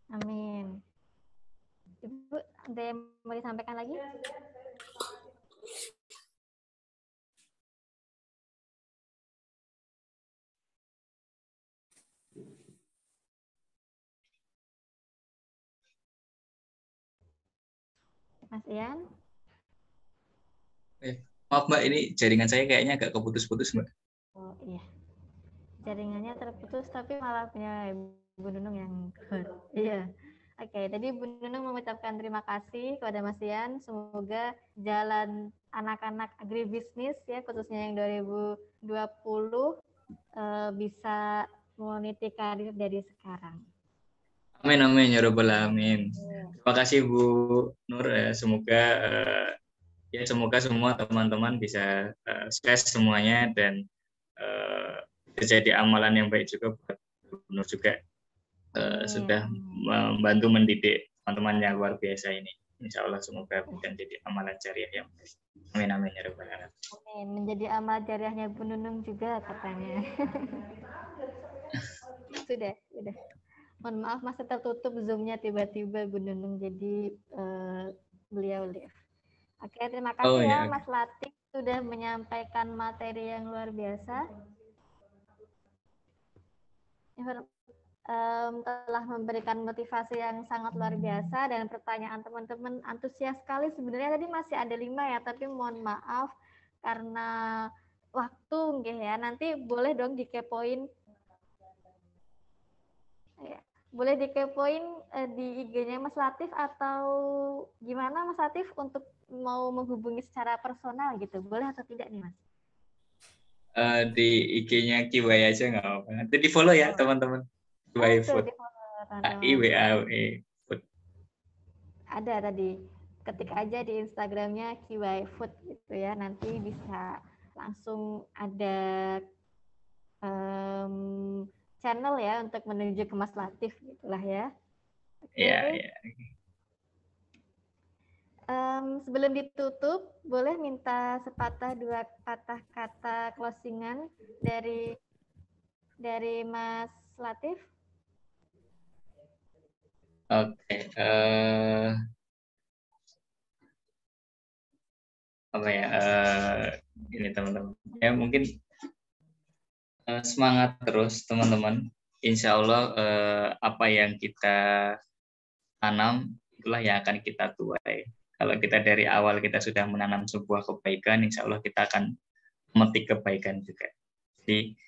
Amin. Ibu, ada yang mau disampaikan lagi? Mas Ian? Maaf Mbak, ini jaringan saya kayaknya agak keputus-putus Mbak. Oh iya. Jaringannya terputus tapi malah punya Bu Nunung yang iya. Oke, tadi Bu Nunung mengucapkan terima kasih kepada Mas Ian. Semoga jalan anak-anak agribisnis ya khususnya yang 2020 bisa meniti karir dari sekarang. Amin ya rabbal alamin. Terima kasih Bu Nur. Semoga semua teman-teman bisa sukses semuanya dan terjadi amalan yang baik juga buat Bu Nur juga. Sudah membantu mendidik teman-teman yang luar biasa ini. Insya Allah semoga bisa menjadi amalan jariah yang baik. Amin ya rabbal alamin. Amin. Menjadi amal jariahnya Bu Nunung juga katanya. Sudah. Mohon maaf masih tertutup Zoom-nya tiba-tiba Bu Nunung jadi beliau live. Oke, terima kasih ya Mas Latif sudah menyampaikan materi yang luar biasa. Telah memberikan motivasi yang sangat luar biasa dan pertanyaan teman-teman antusias sekali. Sebenarnya tadi masih ada 5 ya, tapi mohon maaf karena waktu ya. Nanti boleh dong dikepoin. Ya. Boleh dikepoin di IG-nya Mas Latif atau gimana Mas Latif untuk mau menghubungi secara personal gitu. Boleh atau tidak nih Mas? Di IG-nya Kiwai aja nggak apa-apa. Nanti di follow ya teman-teman. Kiwai Food. KIWAE Food. Ada tadi. Ketik aja di Instagramnya Kiwai Food gitu ya. Nanti bisa langsung ada channel ya untuk menuju ke Mas Latif gitulah ya. Iya. Sebelum ditutup, boleh minta sepatah dua patah kata closingan dari Mas Latif? Oke. Ini teman-teman. Ya mungkin semangat terus teman-teman. Insya Allah apa yang kita tanam, itulah yang akan kita tuai. Kalau kita dari awal kita sudah menanam sebuah kebaikan, insya Allah kita akan memetik kebaikan juga. Jadi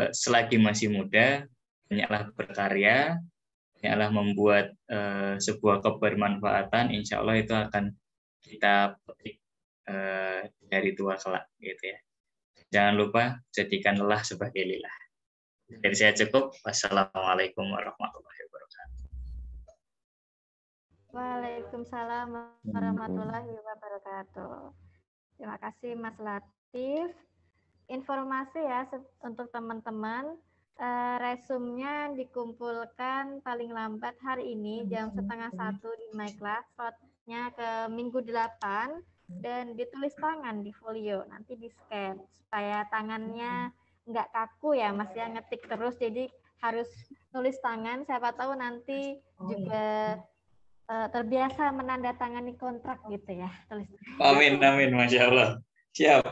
selagi masih muda, banyaklah berkarya, banyaklah membuat sebuah kebermanfaatan, insya Allah itu akan kita petik dari tua kelak, gitu ya. Jangan lupa jadikan lelah sebagai lillah. Dari saya cukup. Wassalamualaikum warahmatullahi wabarakatuh. Waalaikumsalam warahmatullahi wabarakatuh. Terima kasih Mas Latif. Informasi ya untuk teman-teman, resumnya dikumpulkan paling lambat hari ini jam 12:30 di My Class, slotnya ke minggu 8, dan ditulis tangan di folio, nanti di scan supaya tangannya nggak kaku ya Mas ya, ngetik terus, jadi harus tulis tangan, siapa tahu nanti juga terbiasa menandatangani kontrak gitu ya, tulis. Amin, amin, Masya Allah. Siap.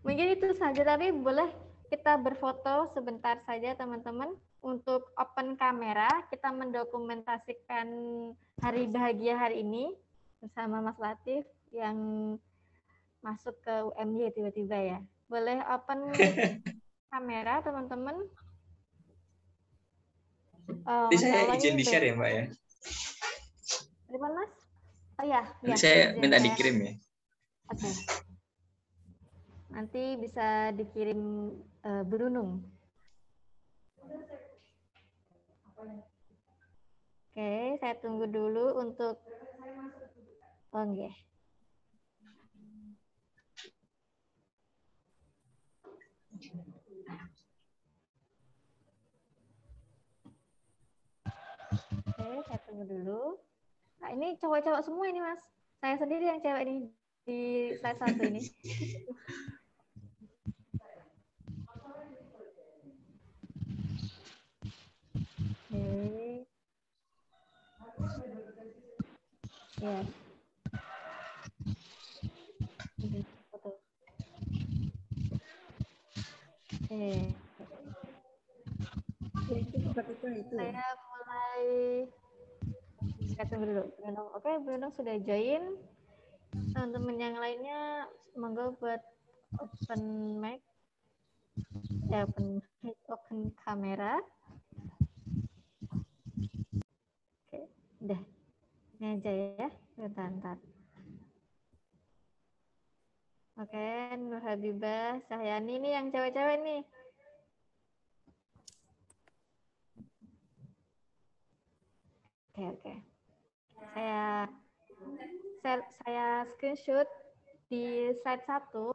Mungkin itu saja, tapi boleh kita berfoto sebentar saja teman-teman untuk open kamera, kita mendokumentasikan hari bahagia hari ini bersama Mas Latif yang masuk ke UMY tiba-tiba ya. Boleh open kamera teman-teman? Nanti saya izin di-share ya Mbak ya. Dari mana Mas? Oh ya. Nanti saya minta dikirim ya. Oke. Nanti bisa dikirim berunung. Oke, saya tunggu dulu untuk oke. Oke, saya tunggu dulu. Nah, ini cowok-cowok semua ini, Mas. Saya sendiri yang cewek ini di slide 1 ini. Oke. Ya. Foto. Oke. Saya mulai. Saya tunggu dulu. Brunong. Oke, Brunong sudah join. Teman-teman yang lainnya, monggo buat open mic. Ya, open kamera. Oke, udah. Ini aja ya. Bentar. Oke, Nur Habibah, Sahyani ini yang cewek-cewek nih. Oke. Saya screenshot di slide 1.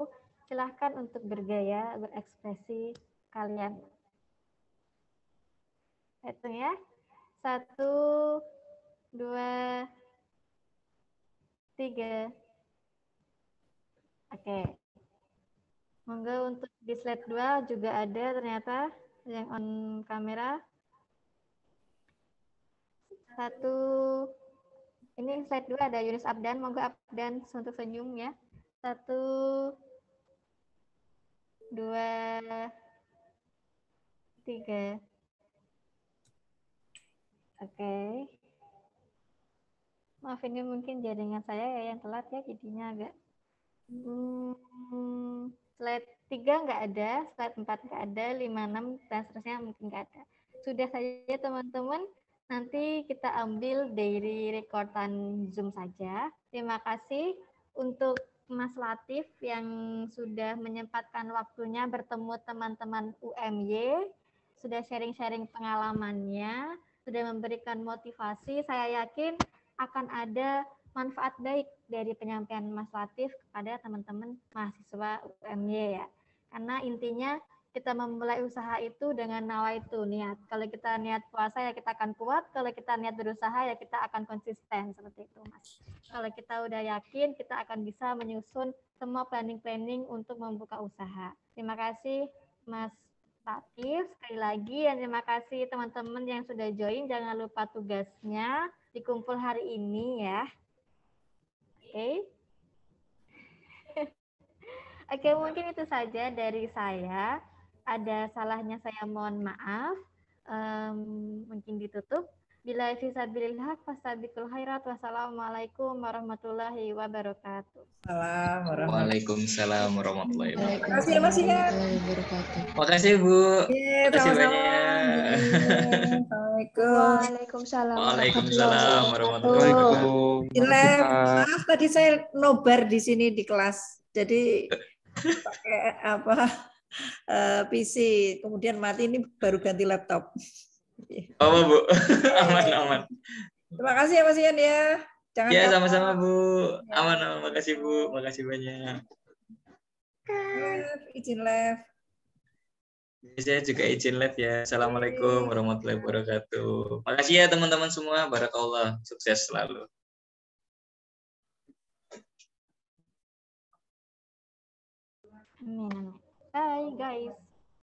Silahkan untuk bergaya, berekspresi kalian. Hitung ya. 1, 2, 3. Oke. Monggo untuk di slide 2 juga ada ternyata yang on kamera. 1. Ini slide 2 ada Yunus Abdan, monggo Abdan untuk senyum ya. 1, 2, 3. Oke. Maaf ini mungkin jaringan saya ya yang telat ya, jadinya agak. Slide 3 nggak ada, slide 4 nggak ada, 5, 6 dan seterusnya mungkin nggak ada. Sudah saja teman-teman. Nanti kita ambil dari rekordan Zoom saja. Terima kasih untuk Mas Latif yang sudah menyempatkan waktunya bertemu teman-teman UMY, sudah sharing-sharing pengalamannya, sudah memberikan motivasi. Saya yakin akan ada manfaat baik dari penyampaian Mas Latif kepada teman-teman mahasiswa UMY ya. Karena intinya kita memulai usaha itu dengan nawaitu, niat. Kalau kita niat puasa ya kita akan kuat, kalau kita niat berusaha ya kita akan konsisten, seperti itu Mas. Kalau kita udah yakin, kita akan bisa menyusun semua planning-planning untuk membuka usaha. Terima kasih Mas Latif sekali lagi, dan terima kasih teman-teman yang sudah join. Jangan lupa tugasnya dikumpul hari ini ya. Oke. Oke, mungkin itu saja dari saya. Ada salahnya saya mohon maaf. mungkin ditutup. Bila fisabilillah fastabiqul khairat. Wassalamualaikum warahmatullahi wabarakatuh. Waalaikumsalam warahmatullahi wabarakatuh. Terima kasih ya Mas Ian. Makasih Bu. Iya, Makasih sama-sama. banyak. Assalamualaikum. Waalaikumsalam Waalaikumsalam warahmatullahi wabarakatuh. Ilham, maaf tadi saya nobar di sini di kelas. Jadi pakai PC, kemudian mati, ini baru ganti laptop. Apa Bu? Aman. Terima kasih ya Mas Ian ya. Jangan Ya, kapok. sama-sama Bu. Aman. Makasih Bu. Makasih banyak. Izin live. Saya juga izin live ya. Assalamualaikum warahmatullahi wabarakatuh. Makasih ya teman-teman semua. Barakallah. Sukses selalu. Amin. Bye guys.